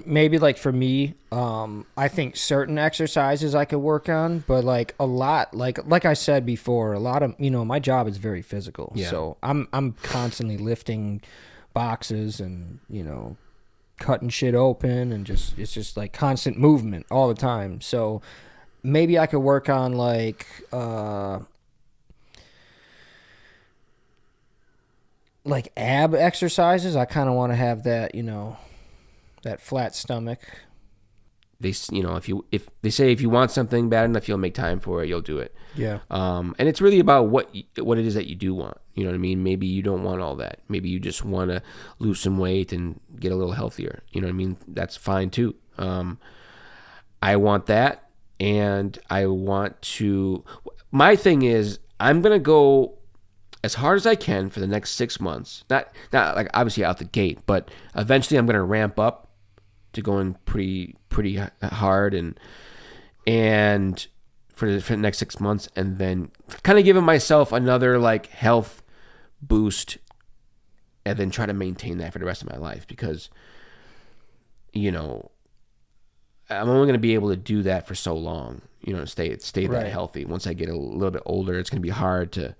maybe like for me, I think certain exercises I could work on, but like a lot, like I said before, a lot of, you know, my job is very physical. Yeah. So I'm constantly lifting boxes and, you know, cutting shit open and it's just like constant movement all the time. So maybe I could work on like ab exercises. I kind of want to have that, you know, that flat stomach. They, you know, if they say if you want something bad enough, you'll make time for it, you'll do it. Yeah. And it's really about what it is that you do want. You know what I mean? Maybe you don't want all that. Maybe you just want to lose some weight and get a little healthier. You know what I mean? That's fine too. I want that, and I want to. My thing is, I'm gonna go as hard as I can for the next 6 months. Not like obviously out the gate, but eventually I'm going to ramp up to going pretty hard and for the next 6 months, and then kind of giving myself another like health boost, and then try to maintain that for the rest of my life, because you know I'm only going to be able to do that for so long. stay that Right. healthy. Once I get a little bit older, it's going to be hard to.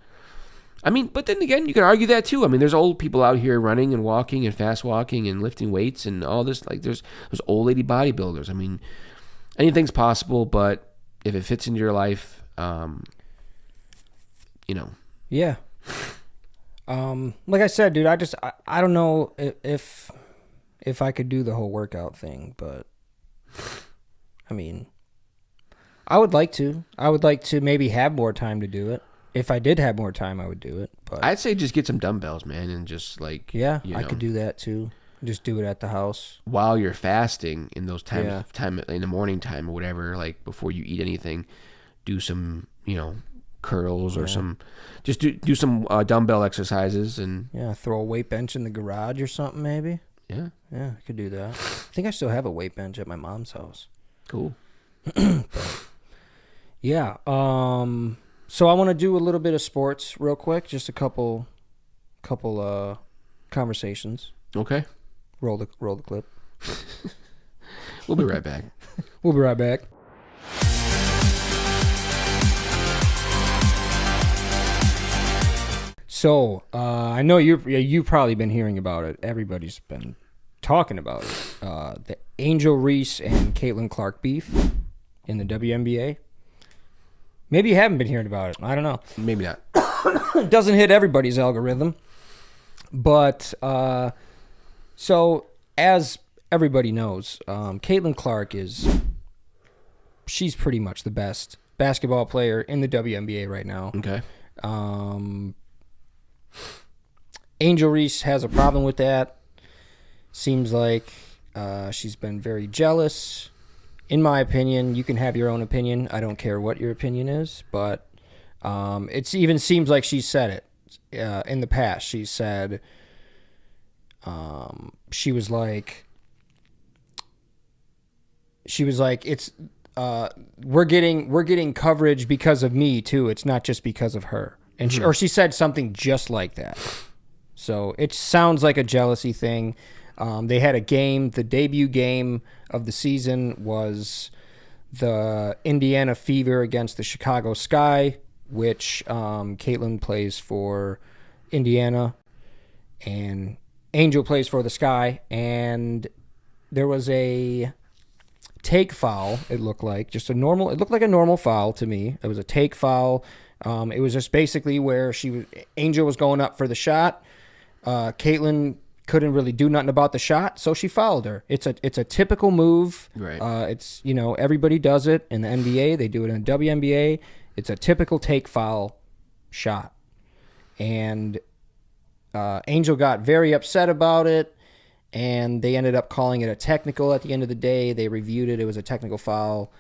I mean, but then again, you can argue that too. I mean, there's old people out here running and walking and fast walking and lifting weights and all this. Like, there's old lady bodybuilders. I mean, anything's possible, but if it fits into your life, Yeah. Like I said, dude, I don't know if I could do the whole workout thing, but I mean, I would like to. I would like to maybe have more time to do it. If I did have more time, I would do it. But I'd say just get some dumbbells, man, and just like yeah, I could do that too. Just do it at the house while you're fasting in those time in the morning time or whatever, like before you eat anything. Do some curls or some just do some dumbbell exercises and throw a weight bench in the garage or something maybe. Yeah, I could do that. I think I still have a weight bench at my mom's house. Cool. Yeah. So I want to do a little bit of sports real quick, just a couple conversations. Okay. Roll the clip. We'll be right back. We'll be right back. So I know you've probably been hearing about it. Everybody's been talking about it. The Angel Reese and Caitlin Clark beef in the WNBA. Maybe you haven't been hearing about it. I don't know. Maybe not. It doesn't hit everybody's algorithm. But so as everybody knows, Caitlin Clark she's pretty much the best basketball player in the WNBA right now. Okay. Angel Reese has a problem with that. Seems like she's been very jealous. In my opinion, you can have your own opinion. I don't care what your opinion is, but it even seems like she said it in the past. She said she was like it's we're getting coverage because of me too. It's not just because of her. And she said something just like that. So it sounds like a jealousy thing. They had a game. The debut game of the season was the Indiana Fever against the Chicago Sky, which Caitlin plays for Indiana, and Angel plays for the Sky. And there was a take foul. It looked like a normal foul to me. It was a take foul. It was just basically where Angel was going up for the shot. Caitlin couldn't really do nothing about the shot, so she fouled her. It's a typical move. Right. It's everybody does it in the NBA. They do it in the WNBA. It's a typical take foul shot, and Angel got very upset about it, and they ended up calling it a technical. At the end of the day, they reviewed it. It was a technical foul.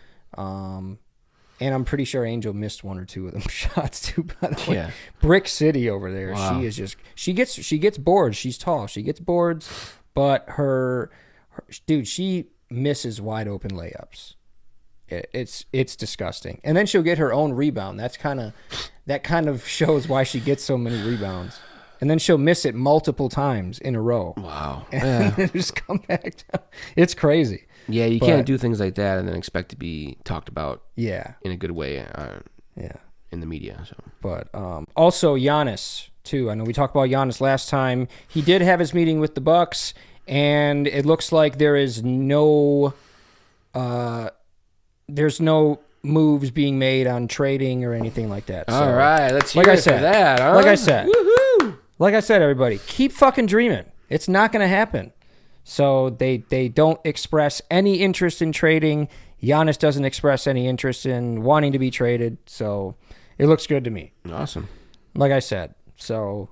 And I'm pretty sure Angel missed one or two of them shots too, by the way. Yeah. Brick City over there. Wow. She is just she gets boards. She's tall. She gets boards, but her dude, she misses wide open layups. It's disgusting. And then she'll get her own rebound. That kind of shows why she gets so many rebounds. And then she'll miss it multiple times in a row. Wow. And then just come back down. It's crazy. Yeah, you can't do things like that and then expect to be talked about. Yeah. In a good way. Yeah. In the media. So. But also Giannis too. I know we talked about Giannis last time. He did have his meeting with the Bucks, and it looks like there's no moves being made on trading or anything like that. So, all right, let's hear it for that. Huh? Like I said, woohoo! Like I said, everybody, keep fucking dreaming. It's not going to happen. So they don't express any interest in trading. Giannis doesn't express any interest in wanting to be traded. So it looks good to me. Awesome. Like I said. So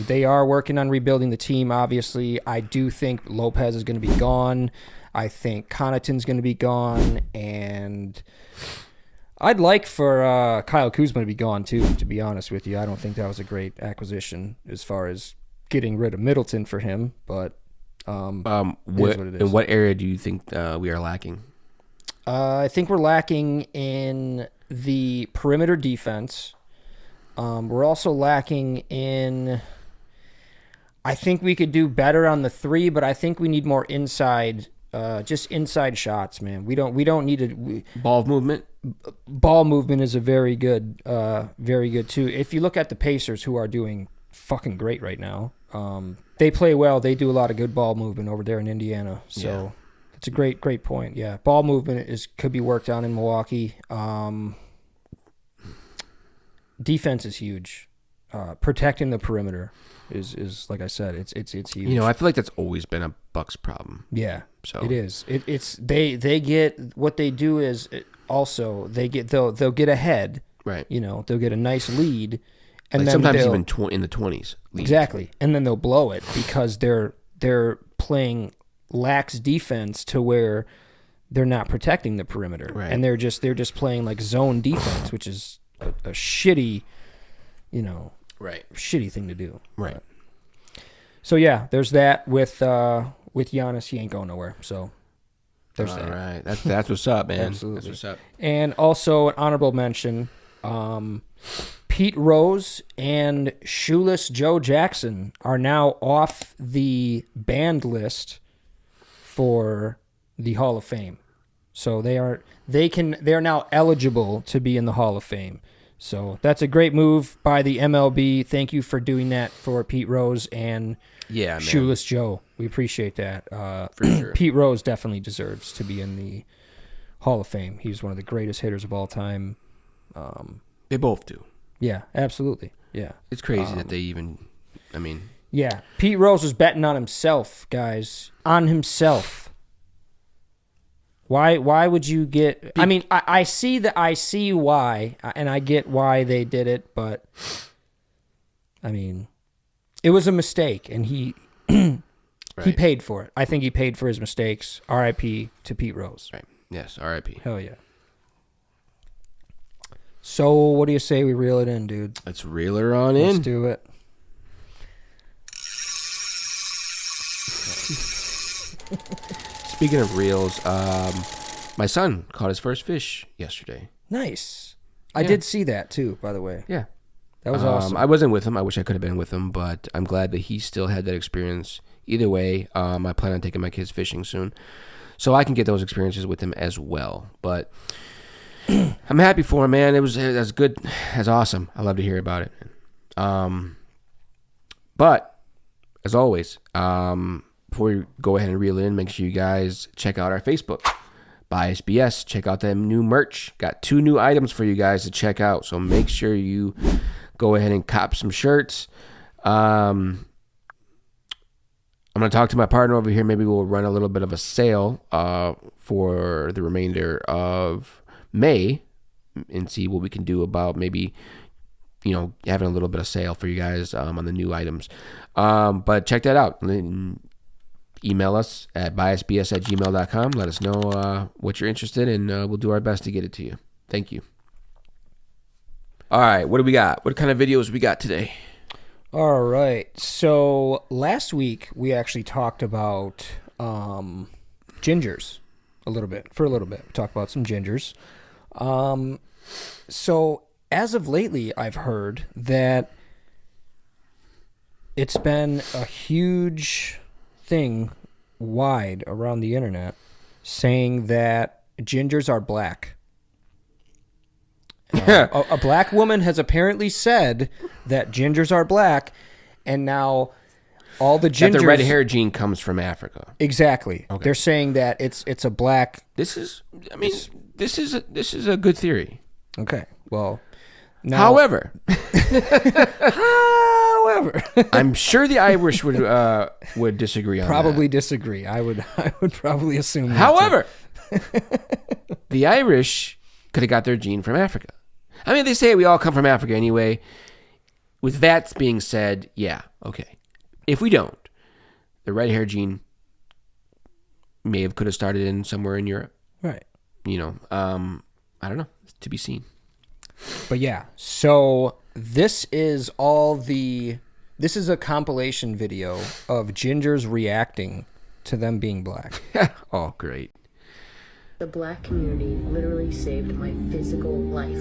they are working on rebuilding the team, obviously. I do think Lopez is going to be gone. I think Connaughton's going to be gone. And I'd like for Kyle Kuzma to be gone, too, to be honest with you. I don't think that was a great acquisition as far as getting rid of Middleton for him. But in what area do you think we are lacking? I think we're lacking in the perimeter defense. We're also lacking in... I think we could do better on the three, but I think we need more inside just inside shots, man. We don't need to. Ball movement. Ball movement is a very good too. If you look at the Pacers, who are doing fucking great right now, they play well. They do a lot of good ball movement over there in Indiana. So it's a great point. Yeah, ball movement could be worked on in Milwaukee. Defense is huge. Protecting the perimeter is like I said, it's huge. You know, I feel like that's always been a Bucks problem. Yeah, so it is. It's they get what they do is also they'll get ahead. Right. You know, they'll get a nice lead, and like then sometimes even in the 20s. Exactly, and then they'll blow it because they're playing lax defense to where they're not protecting the perimeter, right. And they're just playing like zone defense, which is a shitty, you know. Right. Shitty thing to do. Right. So yeah, there's that with Giannis. He ain't going nowhere. So there's that. All right. That's what's up, man. Absolutely. That's what's up. And also an honorable mention, Pete Rose and Shoeless Joe Jackson are now off the banned list for the Hall of Fame. So they're now eligible to be in the Hall of Fame. So that's a great move by the MLB. Thank you for doing that for Pete Rose and Shoeless Joe. We appreciate that. For sure. Pete Rose definitely deserves to be in the Hall of Fame. He's one of the greatest hitters of all time. They both do. Yeah, absolutely. Yeah. It's crazy that they even, I mean. Yeah. Pete Rose was betting on himself, guys. On himself. Why would you get... I mean, I see why, and I get why they did it, but, I mean, it was a mistake, and he he paid for it. I think he paid for his mistakes. R.I.P. to Pete Rose. Right. Yes, R.I.P. Hell yeah. So, what do you say we reel it in, dude? Let's reel her on in. Let's do it. Speaking of reels, my son caught his first fish yesterday. Nice. I did see that too, by the way. Yeah. That was awesome. I wasn't with him. I wish I could have been with him, but I'm glad that he still had that experience. Either way, I plan on taking my kids fishing soon, so I can get those experiences with him as well. But I'm happy for him, man. It was good. That's awesome. I love to hear about it. But as always, before we go ahead and reel in, make sure you guys check out our Facebook, BiasedBS. Check out them new merch. Got 2 new items for you guys to check out, so make sure you go ahead and cop some shirts. I'm going to talk to my partner over here. Maybe we'll run a little bit of a sale for the remainder of May and see what we can do about maybe, you know, having a little bit of sale for you guys on the new items. But check that out. Email us at biasedbs@gmail.com. Let us know what you're interested in, and we'll do our best to get it to you. Thank you. All right, what do we got? What kind of videos we got today? All right. So last week we actually talked about gingers a little bit. We talked about some gingers. So as of lately, I've heard that it's been a huge thing wide around the internet saying that gingers are black. A black woman has apparently said that gingers are black, and now all the gingers... That the red hair gene comes from Africa. Exactly. Okay. They're saying that it's a black... This is a good theory. Okay. Well, now... However, I'm sure the Irish would disagree on probably that. disagree. I would probably assume that However, the Irish could have got their gene from Africa. I mean, they say we all come from Africa anyway. With that being said, yeah, okay. If we don't, the red hair gene could have started in somewhere in Europe. Right. You know, I don't know. It's to be seen. But yeah, so this is a compilation video of gingers reacting to them being black. Oh, great. The black community literally saved my physical life.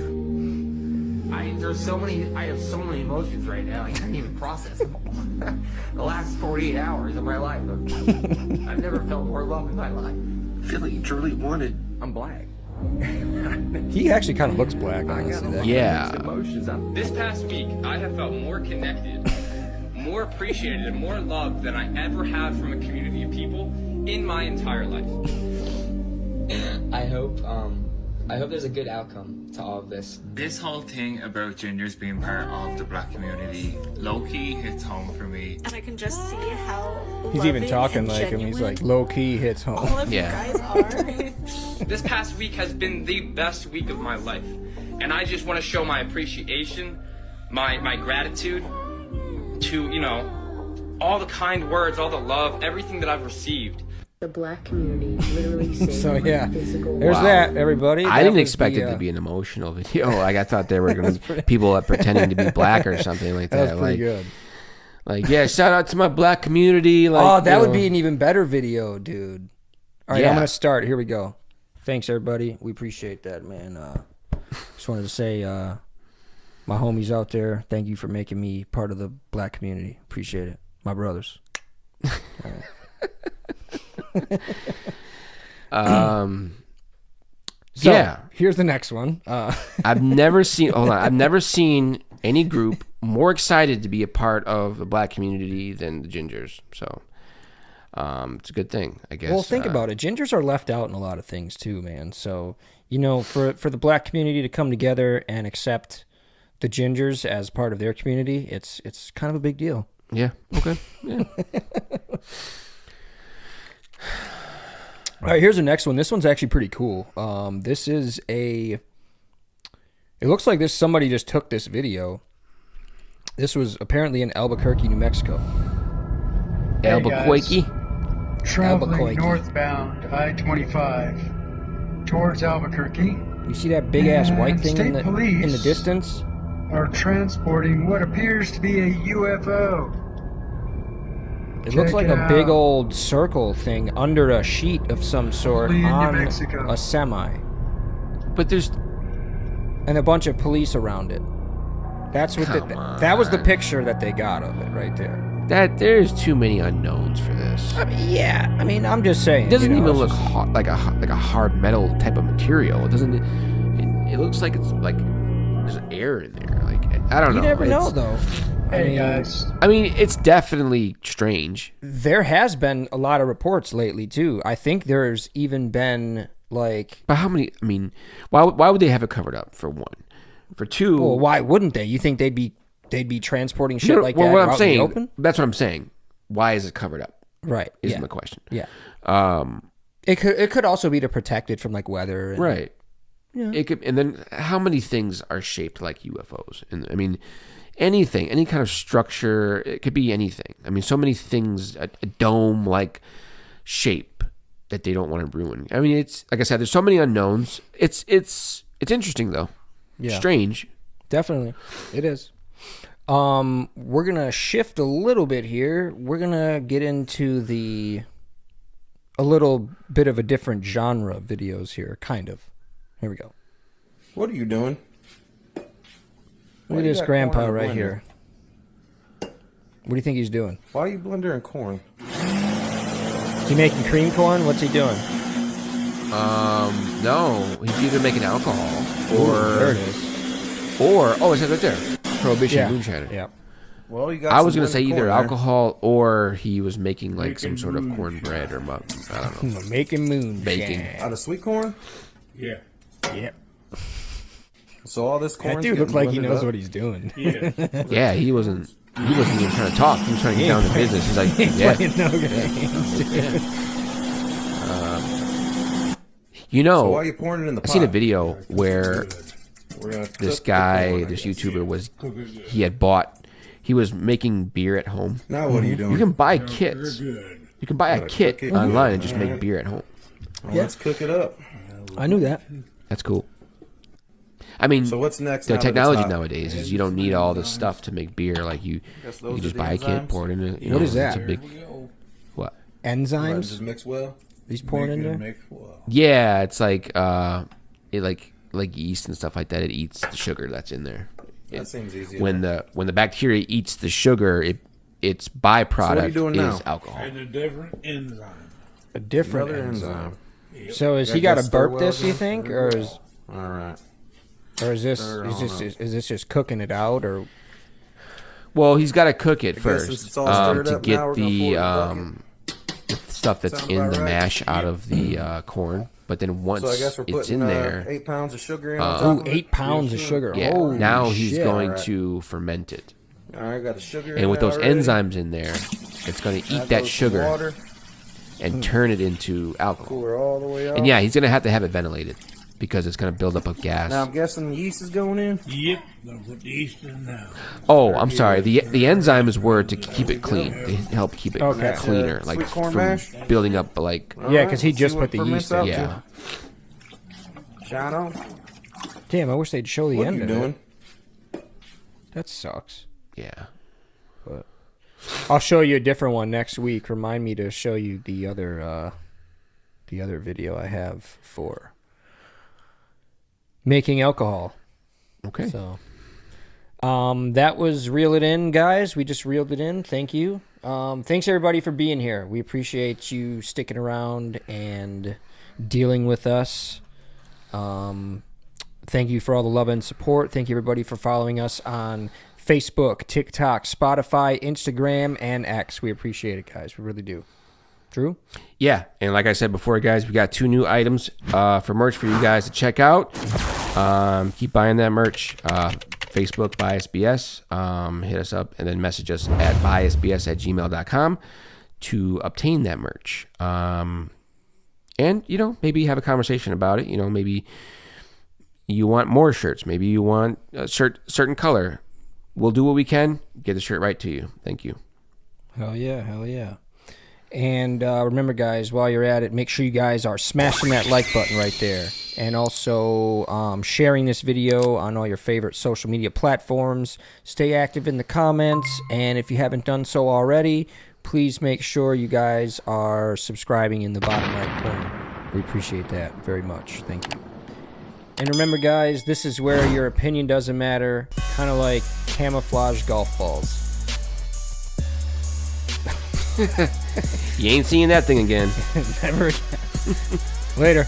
I have so many emotions right now. I can't even process them all. The last 48 hours of my life. I've never felt more love in my life. I feel like you truly wanted. I'm black. He actually kind of looks black, honestly. Yeah. This past week, I have felt more connected, more appreciated, and more loved than I ever have from a community of people in my entire life. I hope there's a good outcome to all of this. This whole thing about gingers being part of the black community low-key hits home for me. And I can just see how He's even loving talking and like him. He's genuine like low key hits all home. of Yeah. you guys are. This past week has been the best week of my life. And I just want to show my appreciation, my gratitude to, all the kind words, all the love, everything that I've received. The black community literally saved So yeah, my physical there's Wow. that, everybody. I That didn't was expect the, it to be an emotional video. Like I thought there were going to be people pretending to be black or something like That that. was pretty like, good. like yeah, shout out to my black community. Like, Oh, that you would know. be an even better video, dude. All right, Yeah. I'm gonna start. Here we go. Thanks, everybody. We appreciate that, man. Just wanted to say, my homies out there, thank you for making me part of the black community. Appreciate it, my brothers. So, Yeah. Here's the next one. I've never seen. Hold on, I've never seen any group more excited to be a part of the black community than the Gingers. So, it's a good thing, I guess. Well, think about it. Gingers are left out in a lot of things too, man. So, for the black community to come together and accept the Gingers as part of their community, it's kind of a big deal. Yeah. Okay. Yeah. All right, here's the next one. This one's actually pretty cool. This is it looks like somebody just took this video. This was apparently in Albuquerque, New Mexico. Albuquerque. Traveling Albuquerque. northbound I-25 towards Albuquerque You see that big ass white And thing in state the police. distance? are transporting what appears to be a UFO. It looks Check like it a big out. old circle thing under a sheet of some sort Lee in New on Mexico. a semi, But there's and a bunch of police around it. That's what Come that was the on. picture that they got of it right there. there's too many unknowns for this. I mean, yeah. I mean, I'm just saying. It doesn't even it's look just- like a hard metal type of material. It doesn't. It looks like it's like there's air in there. Like I don't know. You never know, It's- though. Hey guys, I mean, it's definitely strange. There has been a lot of reports lately too. I think there's even been like, But how many? I mean, why would they have it covered up? For one, for two. well, why wouldn't they? You think they'd be transporting shit No, like well, that what out I'm in the saying. open? That's what I'm saying. Why is it covered up? Right. Is yeah. my question. Yeah. Um. It could also be to protect it from like weather. And, Right. Yeah. It could, and then how many things are shaped like UFOs? And I mean, anything, any kind of structure. It could be anything. I mean, so many things. A dome-like shape that they don't want to ruin. I mean, it's like I said. There's so many unknowns. It's interesting though. Yeah. Strange. Definitely, it is. We're gonna shift a little bit here. We're gonna get into a little bit of a different genre of videos here, kind of. Here we go. What are you doing? Look at this grandpa right here. What do you think he's doing? Why are you blendering corn? Is he making cream corn? What's he doing? No, he's either making alcohol or There it is. or it says right there, Prohibition Moonshiner. Yeah. Well, you got. I was some gonna say blended either corn there. alcohol or he was making like some sort of cornbread or I don't know. Making moon. Baking. Out of sweet corn. Yeah. Yep. So all this corn. That dude looked like he knows what he's doing. Yeah, he wasn't even trying to talk. He was trying to get down to business. He's like, yeah. Playing no games, dude. You know, So why are you pouring it in the I seen a pot? video where We're gonna this cook the guy, corn, I this guess. YouTuber he was making beer at home. Now what are you doing? You can buy kits. You can buy a kit cook it. online and just make beer at home. Well, let's cook it up. I knew that. That's cool. I mean, So what's next? the now that it's technology hot? nowadays is you don't need all this stuff to make beer. Like you Guess those just are the buy a kit, enzymes? pour it in it. You What know, is that? It's a big what? Let it Enzymes? just mix well. He's pouring in there? Yeah, it's like it like yeast and stuff like that. It eats the sugar that's in there. That seems easy. When the bacteria eats the sugar, its byproduct doing is now? alcohol. And a different enzyme. A different Another enzyme. enzyme. So is Yeah, he got to just stir burp well this? You again. think, or is All right. this is this just cooking it out, or Well, he's got to cook it guess first since it's all stirred to up, now get we're gonna pour it in the stuff that's Sound in about the right? mash out of the corn. But then once So I guess we're it's putting in there, 8 pounds of sugar in on top ooh, of it. 8 pounds of sugar? yeah, Holy now he's shit. going Alright. to ferment it. All right, got the sugar in And with there those already. enzymes in there, it's going to eat that goes some sugar water, and turn it into alcohol. cool her all the way up. And yeah, he's going to have it ventilated because it's going to build up a gas. Now I'm guessing yeast is going in. Yep, gonna put the yeast in now. Oh, I'm sorry. The enzyme is word to keep it clean. They help keep it Okay. cleaner, That's, like sweet corn from mash? building up like Yeah, because he let's just see put what the ferments yeast in. out to. yeah. Shine on. Damn, I wish they'd show the What are end you of doing? it. That sucks. Yeah. But I'll show you a different one next week. Remind me to show you the other video I have for making alcohol. Okay. So that was Reel It In, guys. We just reeled it in. Thank you. Thanks everybody for being here. We appreciate you sticking around and dealing with us. Thank you for all the love and support. Thank you everybody for following us on Facebook, TikTok, Spotify, Instagram, and X. We appreciate it, guys. We really do. Drew? Yeah, and like I said before, guys, we got 2 new items for merch for you guys to check out. Keep buying that merch. Facebook, BiasedBS. Hit us up and then message us at BiasedBS@gmail.com to obtain that merch. And, maybe have a conversation about it. Maybe you want more shirts. Maybe you want a certain color. We'll do what we can. Get the shirt right to you. Thank you. Hell yeah, hell yeah. And remember, guys, while you're at it, make sure you guys are smashing that like button right there. And also sharing this video on all your favorite social media platforms. Stay active in the comments. And if you haven't done so already, please make sure you guys are subscribing in the bottom right corner. We appreciate that very much. Thank you. And remember, guys, this is where your opinion doesn't matter. Kind of like camouflage golf balls. You ain't seeing that thing again. Never again. Later.